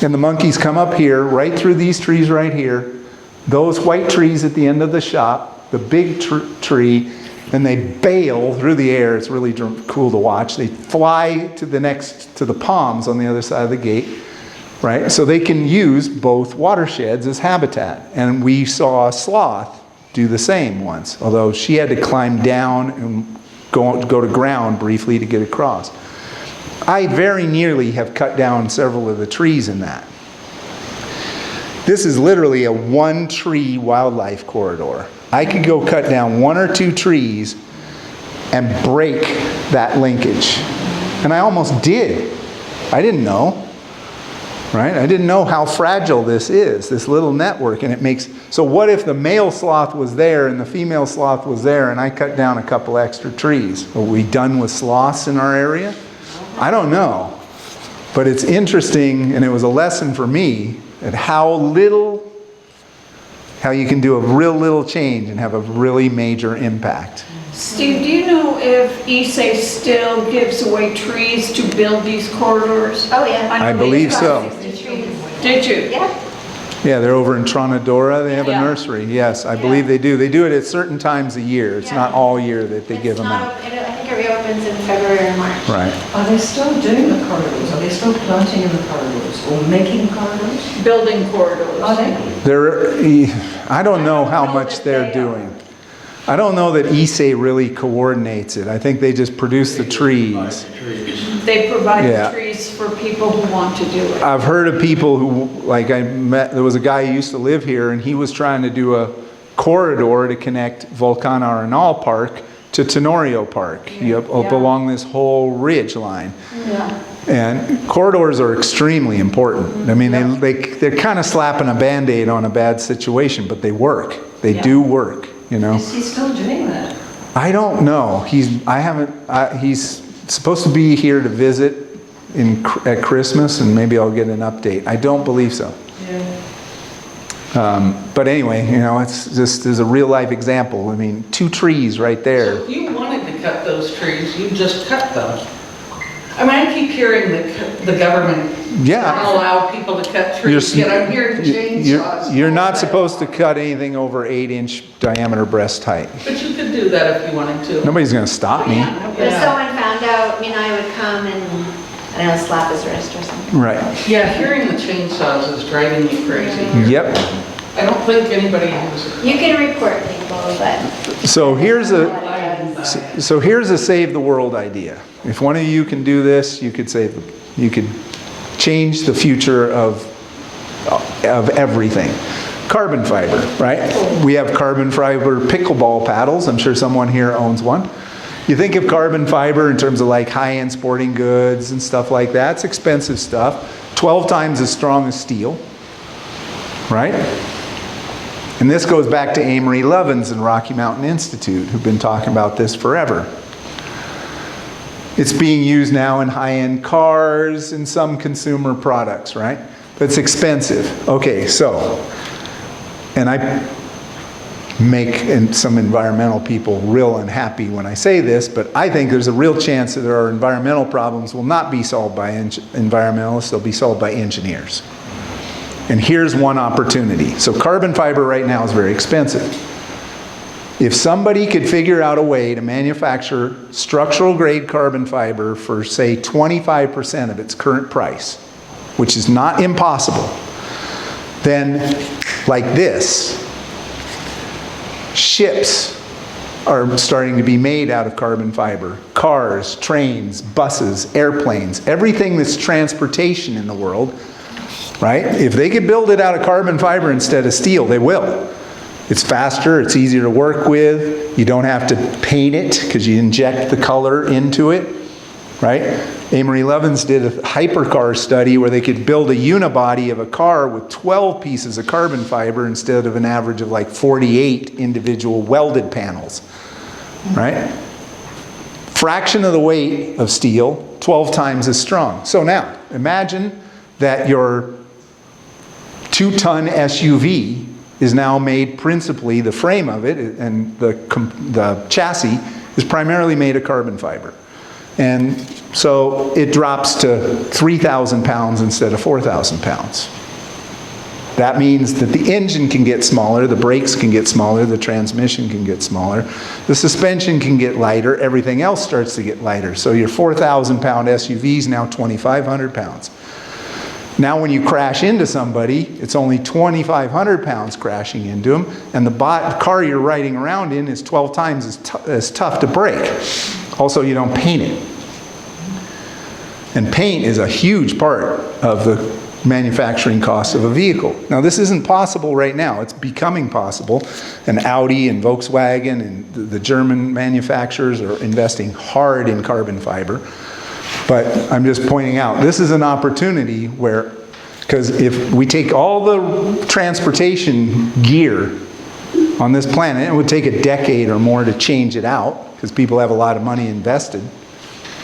[SPEAKER 1] And the monkeys come up here, right through these trees right here, those white trees at the end of the shop, the big tree, and they bail through the air. It's really cool to watch. They fly to the palms on the other side of the gate, right? So they can use both watersheds as habitat. And we saw a sloth do the same once, although she had to climb down and go to ground briefly to get across. I very nearly have cut down several of the trees in that. This is literally a 1-tree wildlife corridor. I could go cut down 1 or 2 trees and break that linkage. And I almost did. I didn't know. right? I didn't know how fragile this is, this little network, and it makes, so what if the male sloth was there and the female sloth was there and I cut down a couple extra trees? Are we done with sloths in our area? I don't know. But it's interesting, and it was a lesson for me, at how you can do a real little change and have a really major impact.
[SPEAKER 10] Steve, do you know if ESA still gives away trees to build these corridors?
[SPEAKER 5] Oh, yeah.
[SPEAKER 1] I believe so.
[SPEAKER 5] 60 trees.
[SPEAKER 10] Did you?
[SPEAKER 5] Yeah.
[SPEAKER 1] Yeah, they're over in Tronadora, they have a
[SPEAKER 10] Yeah.
[SPEAKER 1] nursery. Yes, I believe they do. They do it at certain times a year. It's not all year that they give them out.
[SPEAKER 5] I think it reopens in February or March.
[SPEAKER 1] Right.
[SPEAKER 7] Are they still doing the corridors? Are they still planting in the corridors or making corridors?
[SPEAKER 10] Building corridors.
[SPEAKER 7] Are they?
[SPEAKER 1] I don't know how
[SPEAKER 5] know
[SPEAKER 1] much
[SPEAKER 5] that
[SPEAKER 1] they're
[SPEAKER 5] they
[SPEAKER 1] doing. I don't know that ESA really coordinates it. I think they just produce the trees.
[SPEAKER 10] They provide
[SPEAKER 1] Yeah.
[SPEAKER 10] the trees for people who want to do it.
[SPEAKER 1] I've heard of people who, like I met, there was a guy who used to live here and he was trying to do a corridor to connect Volcan Arenal Park to Tenorio Park, up along this whole ridge line.
[SPEAKER 10] Yeah.
[SPEAKER 1] And corridors are extremely important. I mean, they're kind of slapping a Band-Aid on a bad situation, but they work. They do work, you know.
[SPEAKER 7] Is he still doing that?
[SPEAKER 1] I don't know. He's supposed to be here to visit at Christmas, and maybe I'll get an update. I don't believe so.
[SPEAKER 7] Yeah.
[SPEAKER 1] But anyway, you know, it's just, there's a real life example. I mean, 2 trees right
[SPEAKER 8] So
[SPEAKER 1] there.
[SPEAKER 8] if you wanted to cut those trees, you just cut them. I mean, I keep hearing the government
[SPEAKER 1] Yeah.
[SPEAKER 8] don't allow people to cut trees, yet I'm hearing chainsaws.
[SPEAKER 1] You're not supposed to cut anything over 8-inch diameter breast height.
[SPEAKER 8] But you could do that if you wanted to.
[SPEAKER 1] Nobody's going to stop me.
[SPEAKER 5] But if someone found out, I would come and, I don't know, slap his wrist or something.
[SPEAKER 1] Right.
[SPEAKER 8] Yeah, hearing the chainsaws is driving me crazy.
[SPEAKER 1] Yep.
[SPEAKER 8] I don't think anybody uses it.
[SPEAKER 5] You can report people, but.
[SPEAKER 1] So here's a save the world idea. If one of you can do this, you could change the future of everything. Carbon fiber, right? We have carbon fiber pickleball paddles. I'm sure someone here owns one. You think of carbon fiber in terms of like high-end sporting goods and stuff like that. It's expensive stuff. 12 times as strong as steel, right? And this goes back to Amory Lovins and Rocky Mountain Institute, who've been talking about this forever. It's being used now in high-end cars and some consumer products, right? But it's expensive. Okay, so, and I make some environmental people real unhappy when I say this, but I think there's a real chance that our environmental problems will not be solved by environmentalists, they'll be solved by engineers. And here's one opportunity. So carbon fiber right now is very expensive. If somebody could figure out a way to manufacture structural grade carbon fiber for, say, 25% of its current price, which is not impossible, then like this, ships are starting to be made out of carbon fiber. Cars, trains, buses, airplanes, everything that's transportation in the world, right? If they could build it out of carbon fiber instead of steel, they will. It's faster, it's easier to work with, you don't have to paint it because you inject the color into it, right? Amory Lovins did a hypercar study where they could build a unibody of a car with 12 pieces of carbon fiber instead of an average of like 48 individual welded panels, right? Fraction of the weight of steel, 12 times as strong. So now, imagine that your 2-ton SUV is now made principally, the frame of it and the chassis is primarily made of carbon fiber. And so it drops to 3,000 pounds instead of 4,000 pounds. That means that the engine can get smaller, the brakes can get smaller, the transmission can get smaller, the suspension can get lighter, everything else starts to get lighter. So your 4,000 pound SUV is now 2,500 pounds. Now when you crash into somebody, it's only 2,500 pounds crashing into them, and the car you're riding around in is 12 times as tough to break. Also, you don't paint it. And paint is a huge part of the manufacturing cost of a vehicle. Now this isn't possible right now, it's becoming possible, and Audi and Volkswagen and the German manufacturers are investing hard in carbon fiber. But I'm just pointing out, this is an opportunity where, Because if we take all the transportation gear on this planet, it would take a decade or more to change it out, because people have a lot of money invested.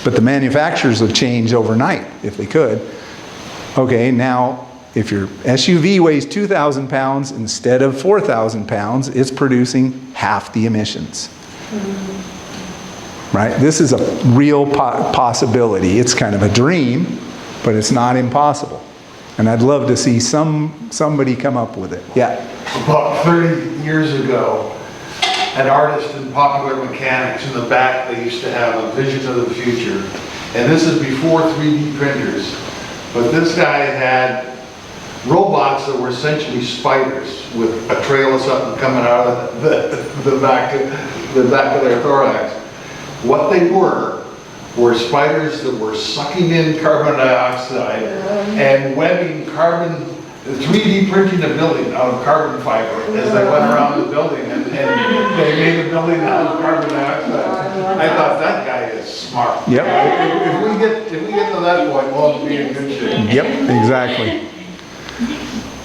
[SPEAKER 1] But the manufacturers would change overnight if they could. Okay, now if your SUV weighs 2,000 pounds instead of 4,000 pounds, it's producing half the emissions. Right? This is a real possibility. It's kind of a dream, but it's not impossible. And I'd love to see somebody come up with it. Yeah.
[SPEAKER 9] About 30 years ago, an artist in Popular Mechanics in the back, they used to have a vision of the future. And this is before 3D printers. But this guy had robots that were essentially spiders with a trail of something coming out of the back of their thorax. What they were spiders that were sucking in carbon dioxide and webbing carbon, 3D printing a building out of carbon fiber as they went around the building, and they made a building out of carbon dioxide. I thought that guy is smart.
[SPEAKER 1] Yep.
[SPEAKER 9] If we get to that point, we'll be in good shape.
[SPEAKER 1] Yep, exactly.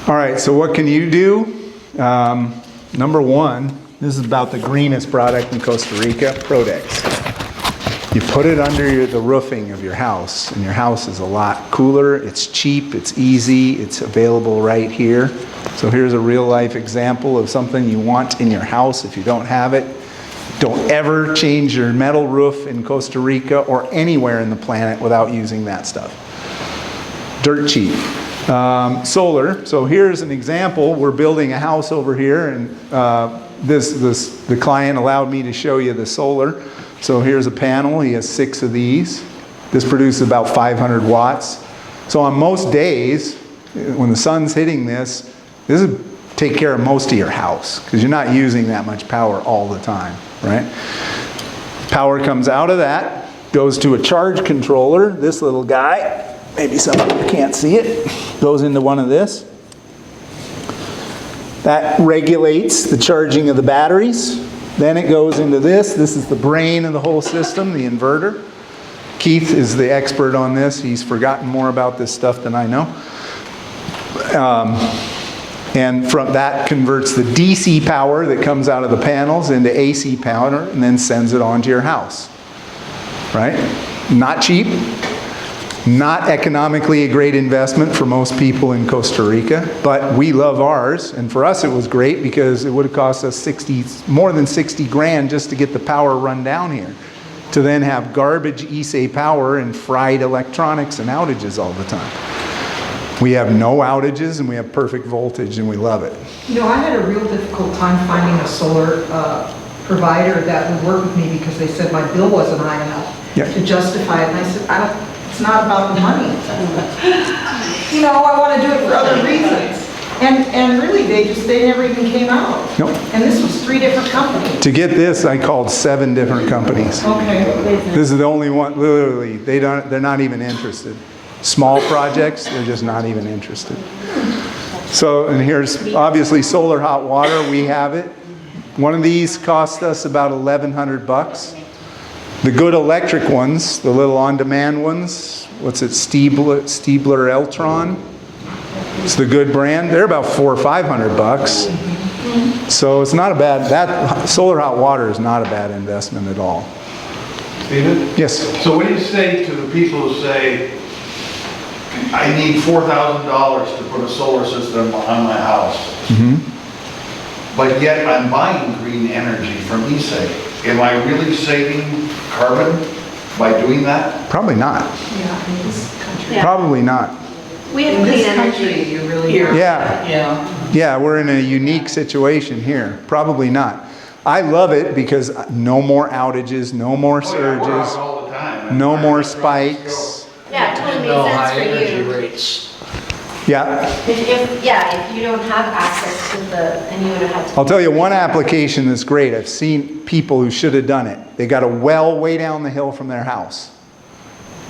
[SPEAKER 1] All right, so what can you do? Number one, this is about the greenest product in Costa Rica, Prodex. You put it under the roofing of your house, and your house is a lot cooler, it's cheap, it's easy, it's available right here. So here's a real life example of something you want in your house if you don't have it. Don't ever change your metal roof in Costa Rica or anywhere in the planet without using that stuff. Dirt cheap. Solar, so here's an example. We're building a house over here, and the client allowed me to show you the solar. So here's a panel, he has 6 of these. This produces about 500 watts. So on most days, when the sun's hitting this would take care of most of your house, because you're not using that much power all the time, right? Power comes out of that, goes to a charge controller, this little guy, maybe some of you can't see it, goes into one of this. That regulates the charging of the batteries. Then it goes into this. This is the brain of the whole system, the inverter. Keith is the expert on this. He's forgotten more about this stuff than I know. And from that converts the DC power that comes out of the panels into AC power and then sends it on to your house. Right? Not cheap. Not economically a great investment for most people in Costa Rica, but we love ours, and for us it was great because it would have cost us more than 60 grand just to get the power run down here, to then have garbage ESA power and fried electronics and outages all the time. We have no outages and we have perfect voltage and we love it.
[SPEAKER 3] You know, I had a real difficult time finding a solar provider that would work with me because they said my bill wasn't high enough to justify it, and I said, it's not about the money. You know, I want to do it for other reasons. And really, they never even came out.
[SPEAKER 1] Nope.
[SPEAKER 3] And this was 3 different companies.
[SPEAKER 1] To get this, I called 7 different companies.
[SPEAKER 3] Okay.
[SPEAKER 1] This is the only one, literally, they're not even interested. Small projects, they're just not even interested. So, and here's obviously solar hot water, we have it. One of these cost us about $1,100. The good electric ones, the little on-demand ones, what's it, Stiebler Eltron? It's the good brand. They're about $400 or $500. So it's not a bad, that solar hot water is not a bad investment at all.
[SPEAKER 9] Steven?
[SPEAKER 1] Yes.
[SPEAKER 9] So what do you say to the people who say, I need $4,000 to put a solar system on my house, but yet I'm buying green energy from ESA? Am I really saving carbon by doing that?
[SPEAKER 1] Probably not.
[SPEAKER 3] Yeah, in this country.
[SPEAKER 5] Yeah.
[SPEAKER 1] Probably not.
[SPEAKER 5] We have
[SPEAKER 3] In
[SPEAKER 5] clean
[SPEAKER 3] this
[SPEAKER 5] energy.
[SPEAKER 3] country, you really
[SPEAKER 8] Here.
[SPEAKER 3] are.
[SPEAKER 1] Yeah.
[SPEAKER 8] Yeah.
[SPEAKER 1] We're in a unique situation here. Probably not. I love it because no more outages, no more
[SPEAKER 9] Oh, yeah, we're out
[SPEAKER 1] surges,
[SPEAKER 9] all the time.
[SPEAKER 1] no more spikes.
[SPEAKER 5] Yeah, it totally makes sense for you.
[SPEAKER 6] rates.
[SPEAKER 1] Yeah.
[SPEAKER 5] If you don't have access to and you would have had to.
[SPEAKER 1] I'll tell you one application that's great. I've seen people who should have done it. They got a well way down the hill from their house.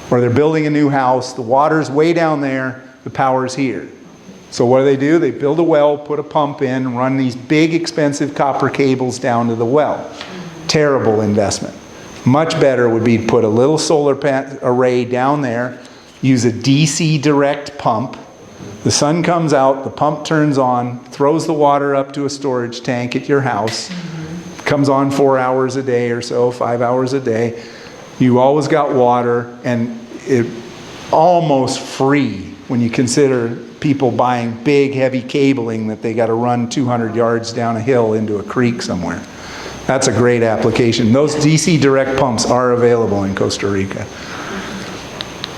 [SPEAKER 1] Or they're building a new house, the water's way down there, the power's here. So what do? They build a well, put a pump in, run these big expensive copper cables down to the well. Terrible investment. Much better would be to put a little solar array down there, use a DC direct pump, The sun comes out, the pump turns on, throws the water up to a storage tank at your house, comes on 4 hours a day or so, 5 hours a day. You always got water, and it almost free when you consider people buying big, heavy cabling that they got to run 200 yards down a hill into a creek somewhere. That's a great application. Those DC direct pumps are available in Costa Rica.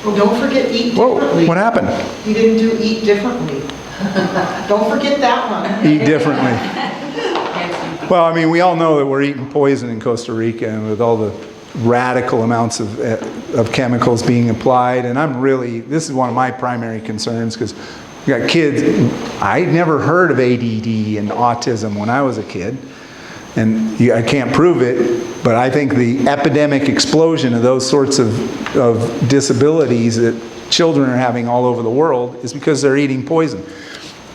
[SPEAKER 3] Well, don't forget eat
[SPEAKER 1] Whoa,
[SPEAKER 3] differently.
[SPEAKER 1] what happened?
[SPEAKER 3] You didn't do eat differently. Don't forget that one.
[SPEAKER 1] Eat differently. Well, I mean, we all know that we're eating poison in Costa Rica, and with all the radical amounts of chemicals being applied, and this is one of my primary concerns, because we got kids. I never heard of ADD and autism when I was a kid, and I can't prove it, but I think the epidemic explosion of those sorts of disabilities that children are having all over the world is because they're eating poison.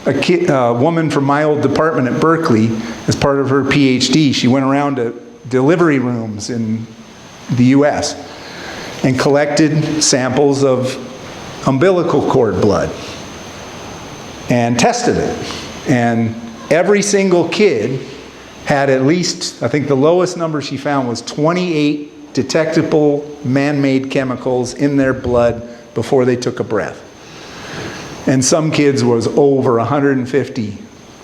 [SPEAKER 1] A woman from my old department at Berkeley, as part of her PhD, she went around to delivery rooms in the US and collected samples of umbilical cord blood and tested it. And every single kid had at least, I think the lowest number she found was 28 detectable man-made chemicals in their blood before they took a breath. And some kids was over 150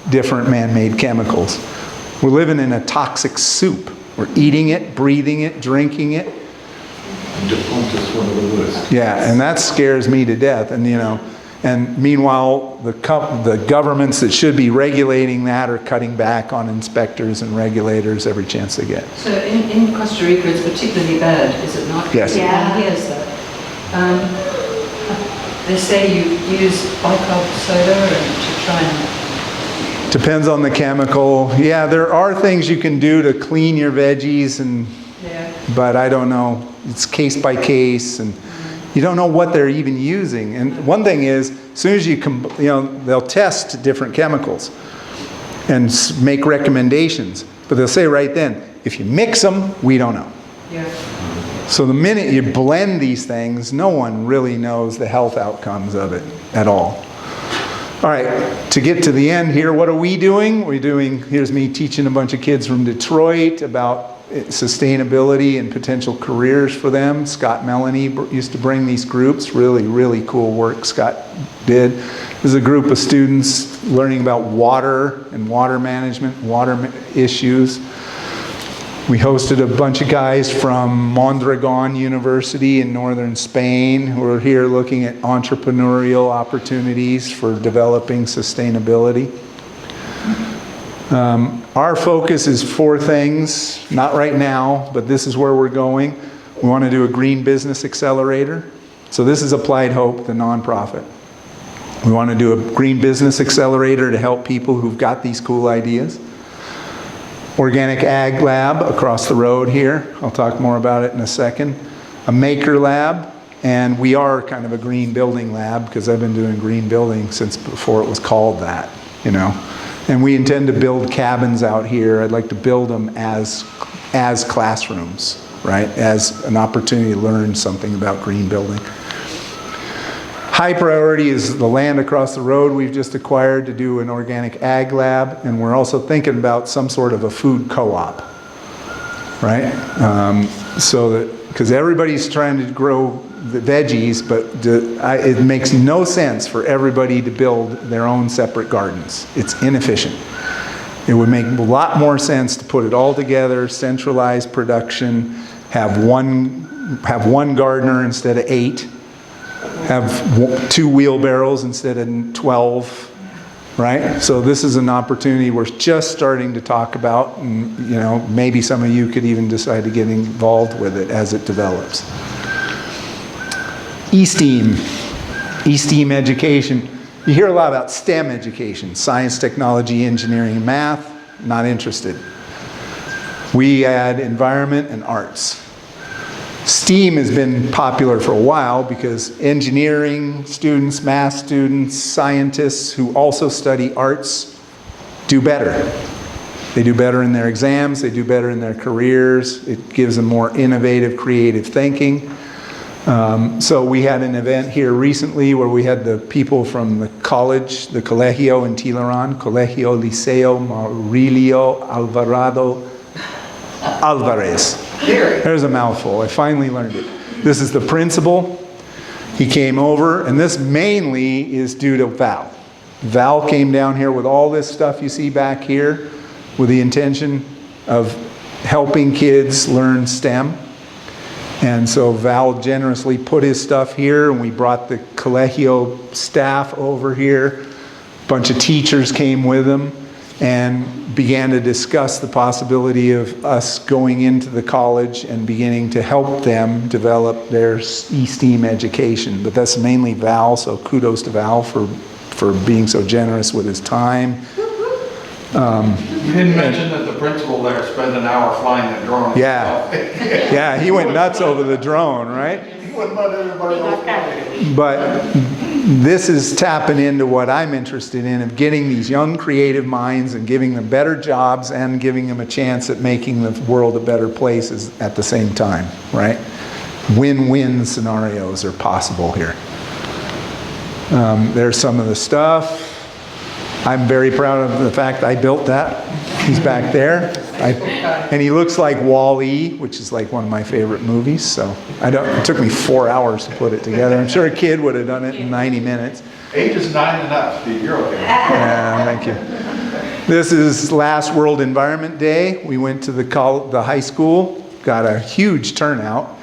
[SPEAKER 1] different man-made chemicals. We're living in a toxic soup. We're eating it, breathing it, drinking it.
[SPEAKER 6] DuPont is one of the worst.
[SPEAKER 1] Yeah, and that scares me to death. And and meanwhile, the governments that should be regulating that are cutting back on inspectors and regulators every chance they get.
[SPEAKER 7] So in Costa Rica it's particularly bad, is it not?
[SPEAKER 1] Yes.
[SPEAKER 5] Yeah.
[SPEAKER 7] Here's that. They say you use bicarb soda to try and...
[SPEAKER 1] Depends on the chemical. Yeah, there are things you can do to clean your veggies, but I don't know. It's case by case, and you don't know what they're even using. And one thing is, as soon as they'll test different chemicals and make recommendations, but they'll say right then, if you mix them, we don't know.
[SPEAKER 7] Yeah.
[SPEAKER 1] So the minute you blend these things, no one really knows the health outcomes of it at all. All right, to get to the end here, what are we doing? Here's me teaching a bunch of kids from Detroit about sustainability and potential careers for them. Scott Melanie used to bring these groups. Really, really cool work Scott did. This is a group of students learning about water and water management, water issues. We hosted a bunch of guys from Mondragon University in northern Spain who are here looking at entrepreneurial opportunities for developing sustainability. Our focus is 4 things, not right now, but this is where we're going. We want to do a green business accelerator. So this is Applied Hope, the nonprofit. We want to do a green business accelerator to help people who've got these cool ideas. Organic Ag Lab across the road here. I'll talk more about it in a second. A Maker Lab, and we are kind of a green building lab because I've been doing green building since before it was called that, And we intend to build cabins out here. I'd like to build them as classrooms, right? As an opportunity to learn something about green building. High priority is the land across the road we've just acquired to do an organic ag lab, and we're also thinking about some sort of a food co-op, right? So that, because everybody's trying to grow the veggies, but it makes no sense for everybody to build their own separate gardens. It's inefficient. It would make a lot more sense to put it all together, centralized production, have one gardener instead of 8, have 2 wheelbarrows instead of 12, right? So this is an opportunity we're just starting to talk about, and maybe some of you could even decide to get involved with it as it develops. eSTEAM education. You hear a lot about STEM education, science, technology, engineering, math. Not interested. We add environment and arts. STEAM has been popular for a while because engineering students, math students, scientists who also study arts do better. They do better in their exams, they do better in their careers. It gives them more innovative, creative thinking. So we had an event here recently where we had the people from the college, the Colegio in Tiburon, Colegio Liceo Maurilio Alvarado Alvarez. There's a mouthful. I finally learned it. This is the principal. He came over, and this mainly is due to Val. Val came down here with all this stuff you see back here with the intention of helping kids learn STEM. And so Val generously put his stuff here, and we brought the Colegio staff over here. A bunch of teachers came with him and began to discuss the possibility of us going into the college and beginning to help them develop their STEAM education. But that's mainly Val, so kudos to Val for being so generous with his time.
[SPEAKER 9] You didn't mention that the principal there spent an hour flying a drone.
[SPEAKER 1] Yeah. Yeah, he went nuts over the drone, right?
[SPEAKER 9] He wouldn't let everybody else fly.
[SPEAKER 1] But this is tapping into what I'm interested in, of getting these young creative minds and giving them better jobs and giving them a chance at making the world a better place at the same time, right? Win-win scenarios are possible here. There's some of the stuff. I'm very proud of the fact I built that. He's back there. And he looks like Wall-E, which is like one of my favorite movies. So it took me 4 hours to put it together. I'm sure a kid would have done it in 90 minutes.
[SPEAKER 9] Age is 9 and up, Steve. You're okay.
[SPEAKER 1] Yeah, thank you. This is last World Environment Day. We went to the high school, got a huge turnout,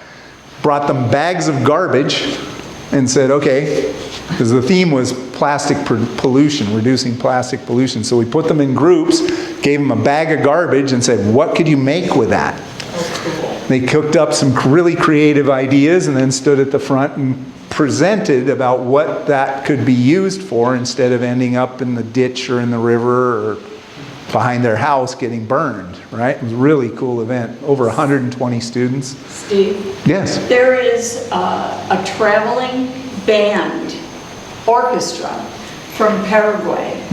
[SPEAKER 1] brought them bags of garbage, and said, okay, because the theme was plastic pollution, reducing plastic pollution. So we put them in groups, gave them a bag of garbage and said, what could you make with that? They cooked up some really creative ideas and then stood at the front and presented about what that could be used for instead of ending up in the ditch or in the river or behind their house getting burned, right? It was a really cool event. Over 120 students.
[SPEAKER 10] Steve?
[SPEAKER 1] Yes.
[SPEAKER 10] There is a traveling band orchestra from Paraguay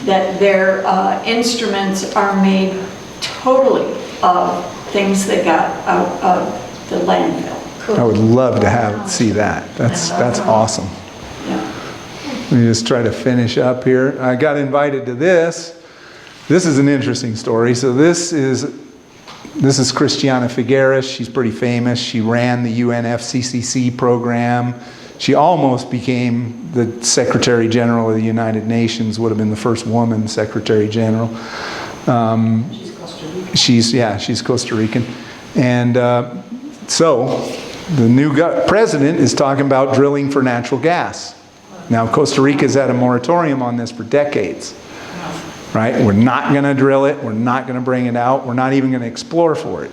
[SPEAKER 10] that their instruments are made totally of things that got out of the landfill.
[SPEAKER 1] I would love to see that. That's awesome.
[SPEAKER 10] Yeah.
[SPEAKER 1] Let me just try to finish up here. I got invited to this. This is an interesting story. So this is Christiana Figueres. She's pretty famous. She ran the UNFCCC program. She almost became the Secretary General of the United Nations, would have been the first woman Secretary General.
[SPEAKER 7] She's Costa Rican.
[SPEAKER 1] She's Costa Rican. And so the new president is talking about drilling for natural gas. Now, Costa Rica's had a moratorium on this for decades. Right? We're not going to drill it. We're not going to bring it out. We're not even going to explore for it.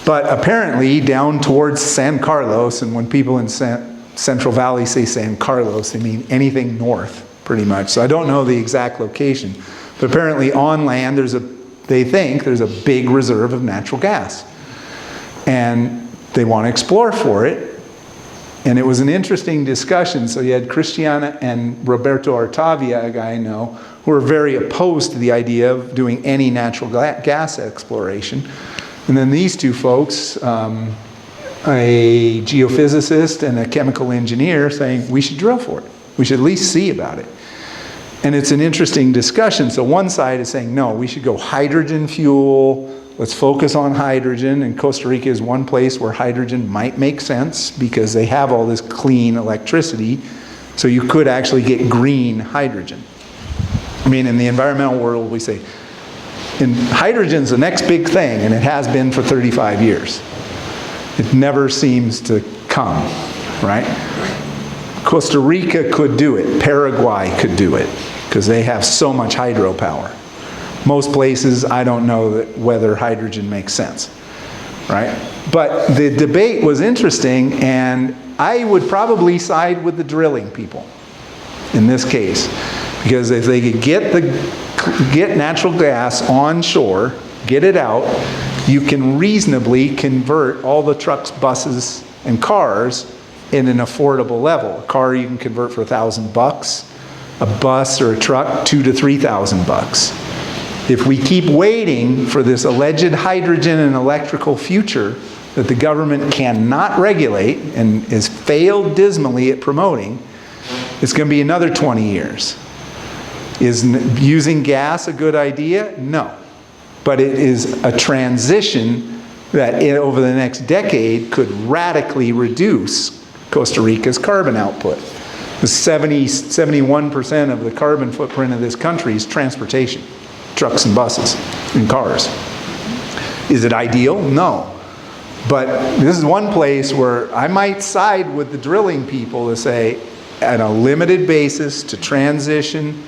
[SPEAKER 1] But apparently down towards San Carlos, and when people in Central Valley say San Carlos, they mean anything north, pretty much. So I don't know the exact location. But apparently on land, they think there's a big reserve of natural gas. And they want to explore for it. And it was an interesting discussion. So you had Christiana and Roberto Artavia, a guy I know, who are very opposed to the idea of doing any natural gas exploration. And then these two folks, a geophysicist and a chemical engineer, saying we should drill for it. We should at least see about it. And it's an interesting discussion. So one side is saying, no, we should go hydrogen fuel. Let's focus on hydrogen. And Costa Rica is one place where hydrogen might make sense because they have all this clean electricity. So you could actually get green hydrogen. I mean, in the environmental world, we say, hydrogen's the next big thing, and it has been for 35 years. It never seems to come, right? Costa Rica could do it. Paraguay could do it, because they have so much hydropower. Most places, I don't know whether hydrogen makes sense, right? But the debate was interesting, and I would probably side with the drilling people in this case. Because if they could get natural gas onshore, get it out, you can reasonably convert all the trucks, buses, and cars in an affordable level. A car you can convert for $1,000, a bus or a truck $2,000 to $3,000. If we keep waiting for this alleged hydrogen and electrical future, that the government cannot regulate and has failed dismally at promoting, it's going to be another 20 years. Is using gas a good idea? No. But it is a transition that over the next decade could radically reduce Costa Rica's carbon output. The 71% of the carbon footprint of this country is transportation, trucks and buses and cars. Is it ideal? No. But this is one place where I might side with the drilling people to say, on a limited basis to transition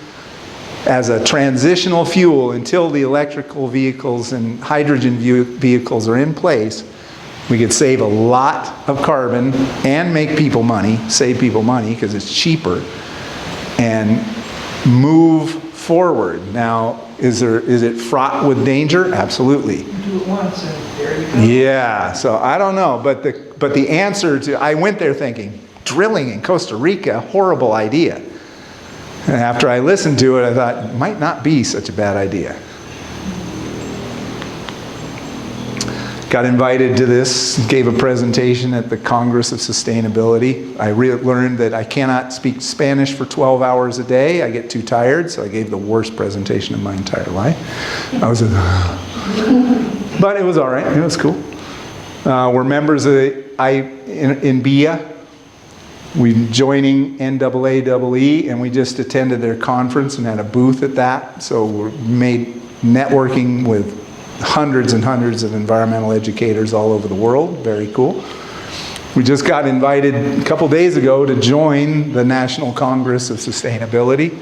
[SPEAKER 1] as a transitional fuel until the electrical vehicles and hydrogen vehicles are in place, we could save a lot of carbon and make people money, save people money because it's cheaper, and move forward. Now, is it fraught with danger? Absolutely.
[SPEAKER 3] You do it once and there you go.
[SPEAKER 1] Yeah, so I don't know, but the answer to, I went there thinking, drilling in Costa Rica, horrible idea. And after I listened to it, I thought, it might not be such a bad idea. Got invited to this, gave a presentation at the Congress of Sustainability. I learned that I cannot speak Spanish for 12 hours a day. I get too tired, so I gave the worst presentation of my entire life. But it was all right. It was cool. We're members of in BIA. We're joining NAAE, and we just attended their conference and had a booth at that. So we made networking with hundreds and hundreds of environmental educators all over the world. Very cool. We just got invited a couple days ago to join the National Congress of Sustainability.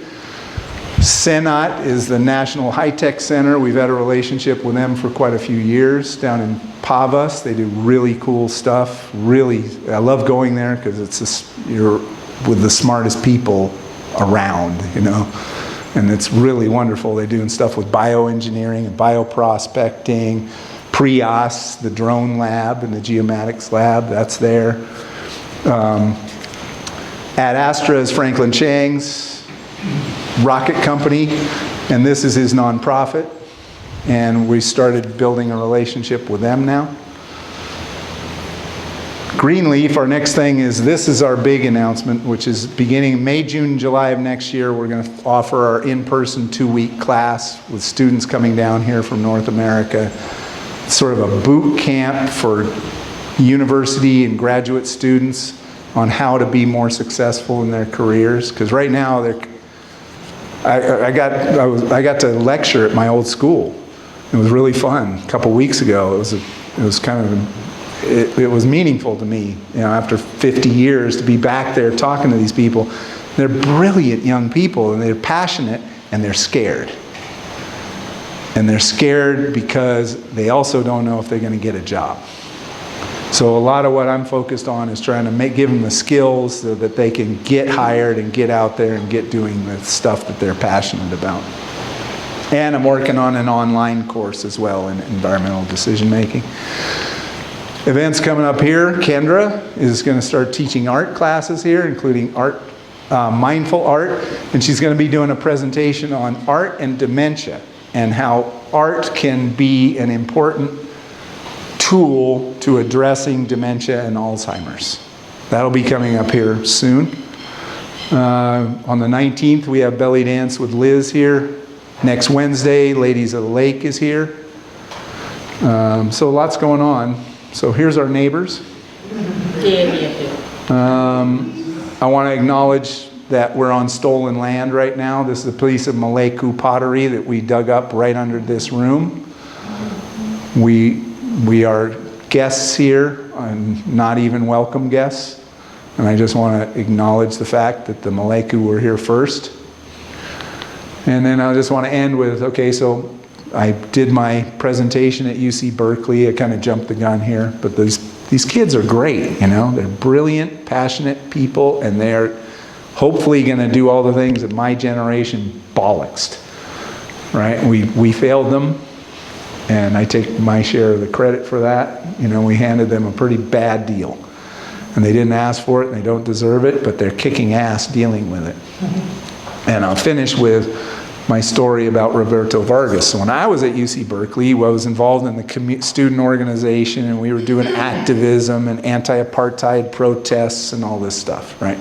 [SPEAKER 1] CENAT is the National High-Tech Center. We've had a relationship with them for quite a few years down in Pavas. They do really cool stuff. Really, I love going there because it's just, you're with the smartest people around, you know. And it's really wonderful. They're doing stuff with bioengineering and bioprospecting. PRIAS, the drone lab and the geomatics lab, that's there. Ad Astra is Franklin Chang's rocket company, and this is his nonprofit. And we started building a relationship with them now. Greenleaf, our next thing is, this is our big announcement, which is beginning May, June, July of next year, we're going to offer our in-person 2-week class with students coming down here from North America. It's sort of a boot camp for university and graduate students on how to be more successful in their careers. Because right now, I got to lecture at my old school. It was really fun. A couple weeks ago, it was kind of it was meaningful to me, you know, after 50 years to be back there talking to these people. They're brilliant young people, and they're passionate, and they're scared. And they're scared because they also don't know if they're going to get a job. So a lot of what I'm focused on is trying to give them the skills so that they can get hired and get out there and get doing the stuff that they're passionate about. And I'm working on an online course as well in environmental decision making. Events coming up here. Kendra is going to start teaching art classes here, including art, mindful art, and she's going to be doing a presentation on art and dementia and how art can be an important tool to addressing dementia and Alzheimer's. That'll be coming up here soon. On the 19th, we have Belly Dance with Liz here. Next Wednesday, Ladies of the Lake is here. So lots going on. So here's our neighbors. I want to acknowledge that we're on stolen land right now. This is a piece of Maleku pottery that we dug up right under this room. We are guests here, and not even welcome guests. And I just want to acknowledge the fact that the Maleku were here first. And then I just want to end with, okay, so I did my presentation at UC Berkeley. I kind of jumped the gun here, but these kids are great, you know. They're brilliant, passionate people, and they're hopefully going to do all the things that my generation bollocksed, right? We failed them, and I take my share of the credit for that. You know, we handed them a pretty bad deal, and they didn't ask for it, and they don't deserve it, but they're kicking ass dealing with it. And I'll finish with, my story about Roberto Vargas. So when I was at UC Berkeley, I was involved in the student organization, and we were doing activism and anti-apartheid protests and all this stuff, right?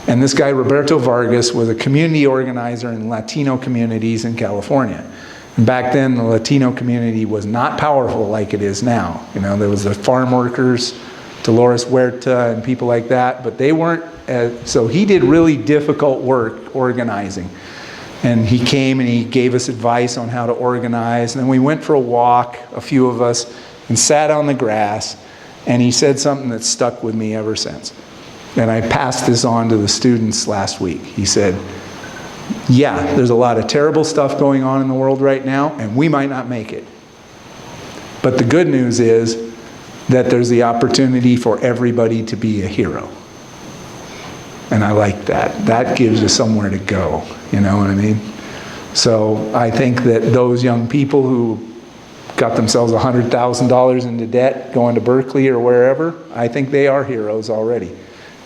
[SPEAKER 1] And this guy, Roberto Vargas, was a community organizer in Latino communities in California. And back then, the Latino community was not powerful like it is now. You know, there was the farm workers, Dolores Huerta, and people like that, but they weren't, so he did really difficult work organizing. And he came and he gave us advice on how to organize. And then we went for a walk, a few of us, and sat on the grass. And he said something that stuck with me ever since. And I passed this on to the students last week. He said, yeah, there's a lot of terrible stuff going on in the world right now, and we might not make it. But the good news is that there's the opportunity for everybody to be a hero. And I like that. That gives you somewhere to go. You know what I mean? So I think that those young people who got themselves $100,000 into debt going to Berkeley or wherever, I think they are heroes already.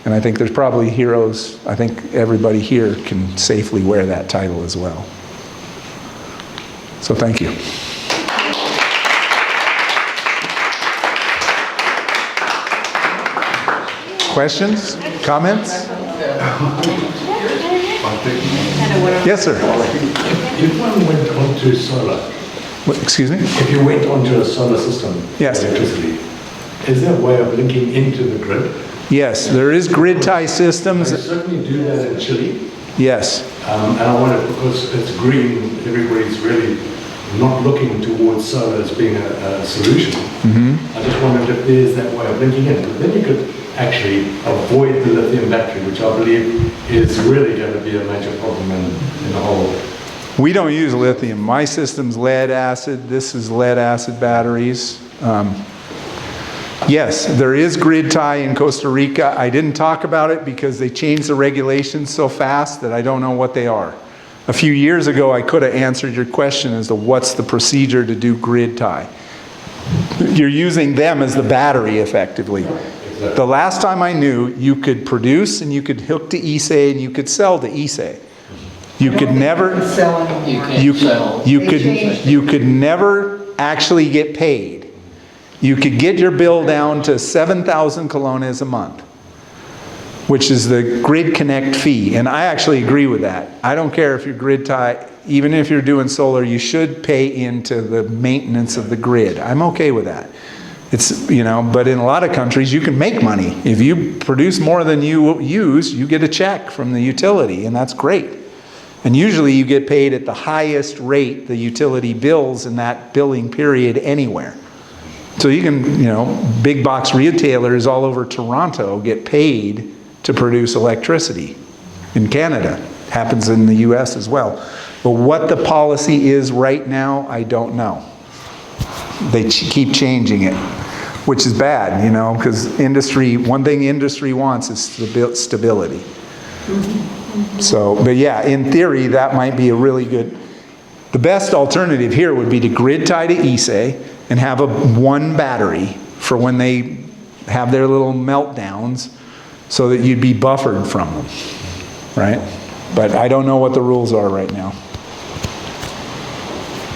[SPEAKER 1] And I think there's probably heroes, I think everybody here can safely wear that title as well. So thank you. Questions? Comments? Yes, sir.
[SPEAKER 6] If one went onto solar,
[SPEAKER 1] What, excuse me?
[SPEAKER 6] if you went onto a solar system,
[SPEAKER 1] Yes.
[SPEAKER 6] electricity, is there a way of linking into the grid?
[SPEAKER 1] Yes, there is grid tie
[SPEAKER 6] I
[SPEAKER 1] systems.
[SPEAKER 6] certainly do that in Chile.
[SPEAKER 1] Yes.
[SPEAKER 6] And I wonder, because it's green, everybody's really not looking towards solar as being a solution. I just wondered if there's that way of linking in. Then you could actually avoid the lithium battery, which I believe is really going to be a major problem in the whole.
[SPEAKER 1] We don't use lithium. My system's lead acid. This is lead acid batteries. Yes, there is grid tie in Costa Rica. I didn't talk about it because they changed the regulations so fast that I don't know what they are. A few years ago, I could have answered your question as to what's the procedure to do grid tie. You're using them as the battery effectively. The last time I knew, you could produce and you could hook to ISE and you could sell to ISE. You could never
[SPEAKER 3] Sell anymore.
[SPEAKER 1] you could never actually get paid. You could get your bill down to 7,000 colones a month, which is the grid connect fee. And I actually agree with that. I don't care if you're grid tie, even if you're doing solar, you should pay into the maintenance of the grid. I'm okay with that. It's, you know, but in a lot of countries you can make money. If you produce more than you use, you get a check from the utility, and that's great. And usually you get paid at the highest rate the utility bills in that billing period anywhere. So you can, you know, big box retailers all over Toronto get paid to produce electricity. In Canada, it happens in the US as well. But what the policy is right now, I don't know. They keep changing it, which is bad, you know, because industry, one thing industry wants is stability. So, but yeah, in theory, that might be a really good, the best alternative here would be to grid tie to ISE and have one battery for when they have their little meltdowns so that you'd be buffered from them, right? But I don't know what the rules are right now.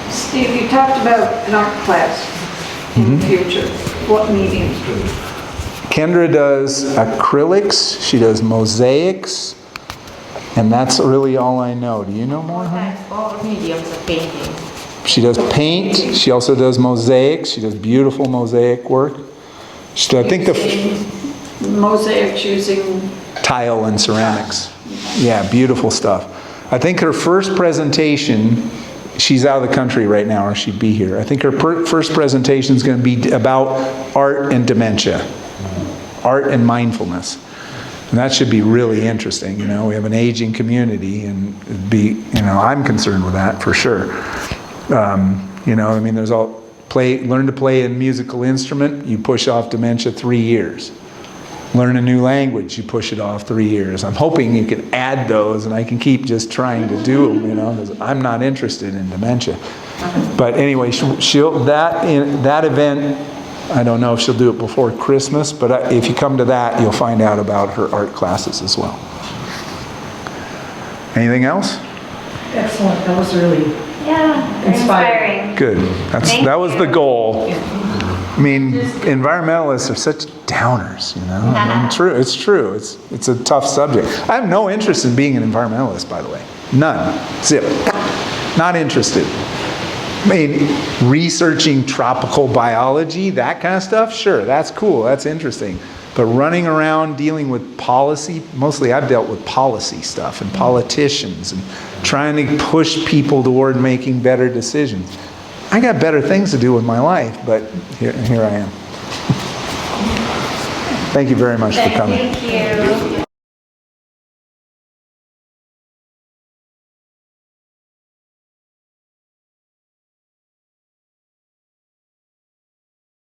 [SPEAKER 10] Steve, you talked about an art class in the future. What mediums?
[SPEAKER 1] Kendra does acrylics, she does mosaics, and that's really all I know. Do you know more? Huh?
[SPEAKER 5] All mediums of painting.
[SPEAKER 1] She does paint, she also does mosaics, she does beautiful mosaic work. I think the
[SPEAKER 10] Mosaics using
[SPEAKER 1] tile and ceramics. Yeah, beautiful stuff. I think her first presentation, she's out of the country right now or she'd be here. I think her first presentation is going to be about art and dementia, art and mindfulness. And that should be really interesting. You know, we have an aging community and it'd be, you know, I'm concerned with that for sure. You know, I mean, there's all learn to play a musical instrument, you push off dementia 3 years. Learn a new language, you push it off 3 years. I'm hoping you can add those and I can keep just trying to do them, you know, because I'm not interested in dementia. But anyway, that event, I don't know if she'll do it before Christmas, but if you come to that, you'll find out about her art classes as well. Anything else?
[SPEAKER 3] Excellent, that was really
[SPEAKER 5] Yeah, very
[SPEAKER 3] Inspiring.
[SPEAKER 5] inspiring.
[SPEAKER 1] Good.
[SPEAKER 5] Thank
[SPEAKER 1] That was the
[SPEAKER 5] you.
[SPEAKER 1] goal. I mean, environmentalists are such downers, you know? And it's true. It's a tough subject. I have no interest in being an environmentalist, by the way. None. Zip. Not interested. I mean, researching tropical biology, that kind of stuff, sure, that's cool, that's interesting. But running around dealing with policy, mostly I've dealt with policy stuff and politicians and trying to push people toward making better decisions. I got better things to do with my life, but here I am. Thank you very much for coming.
[SPEAKER 5] Thank you.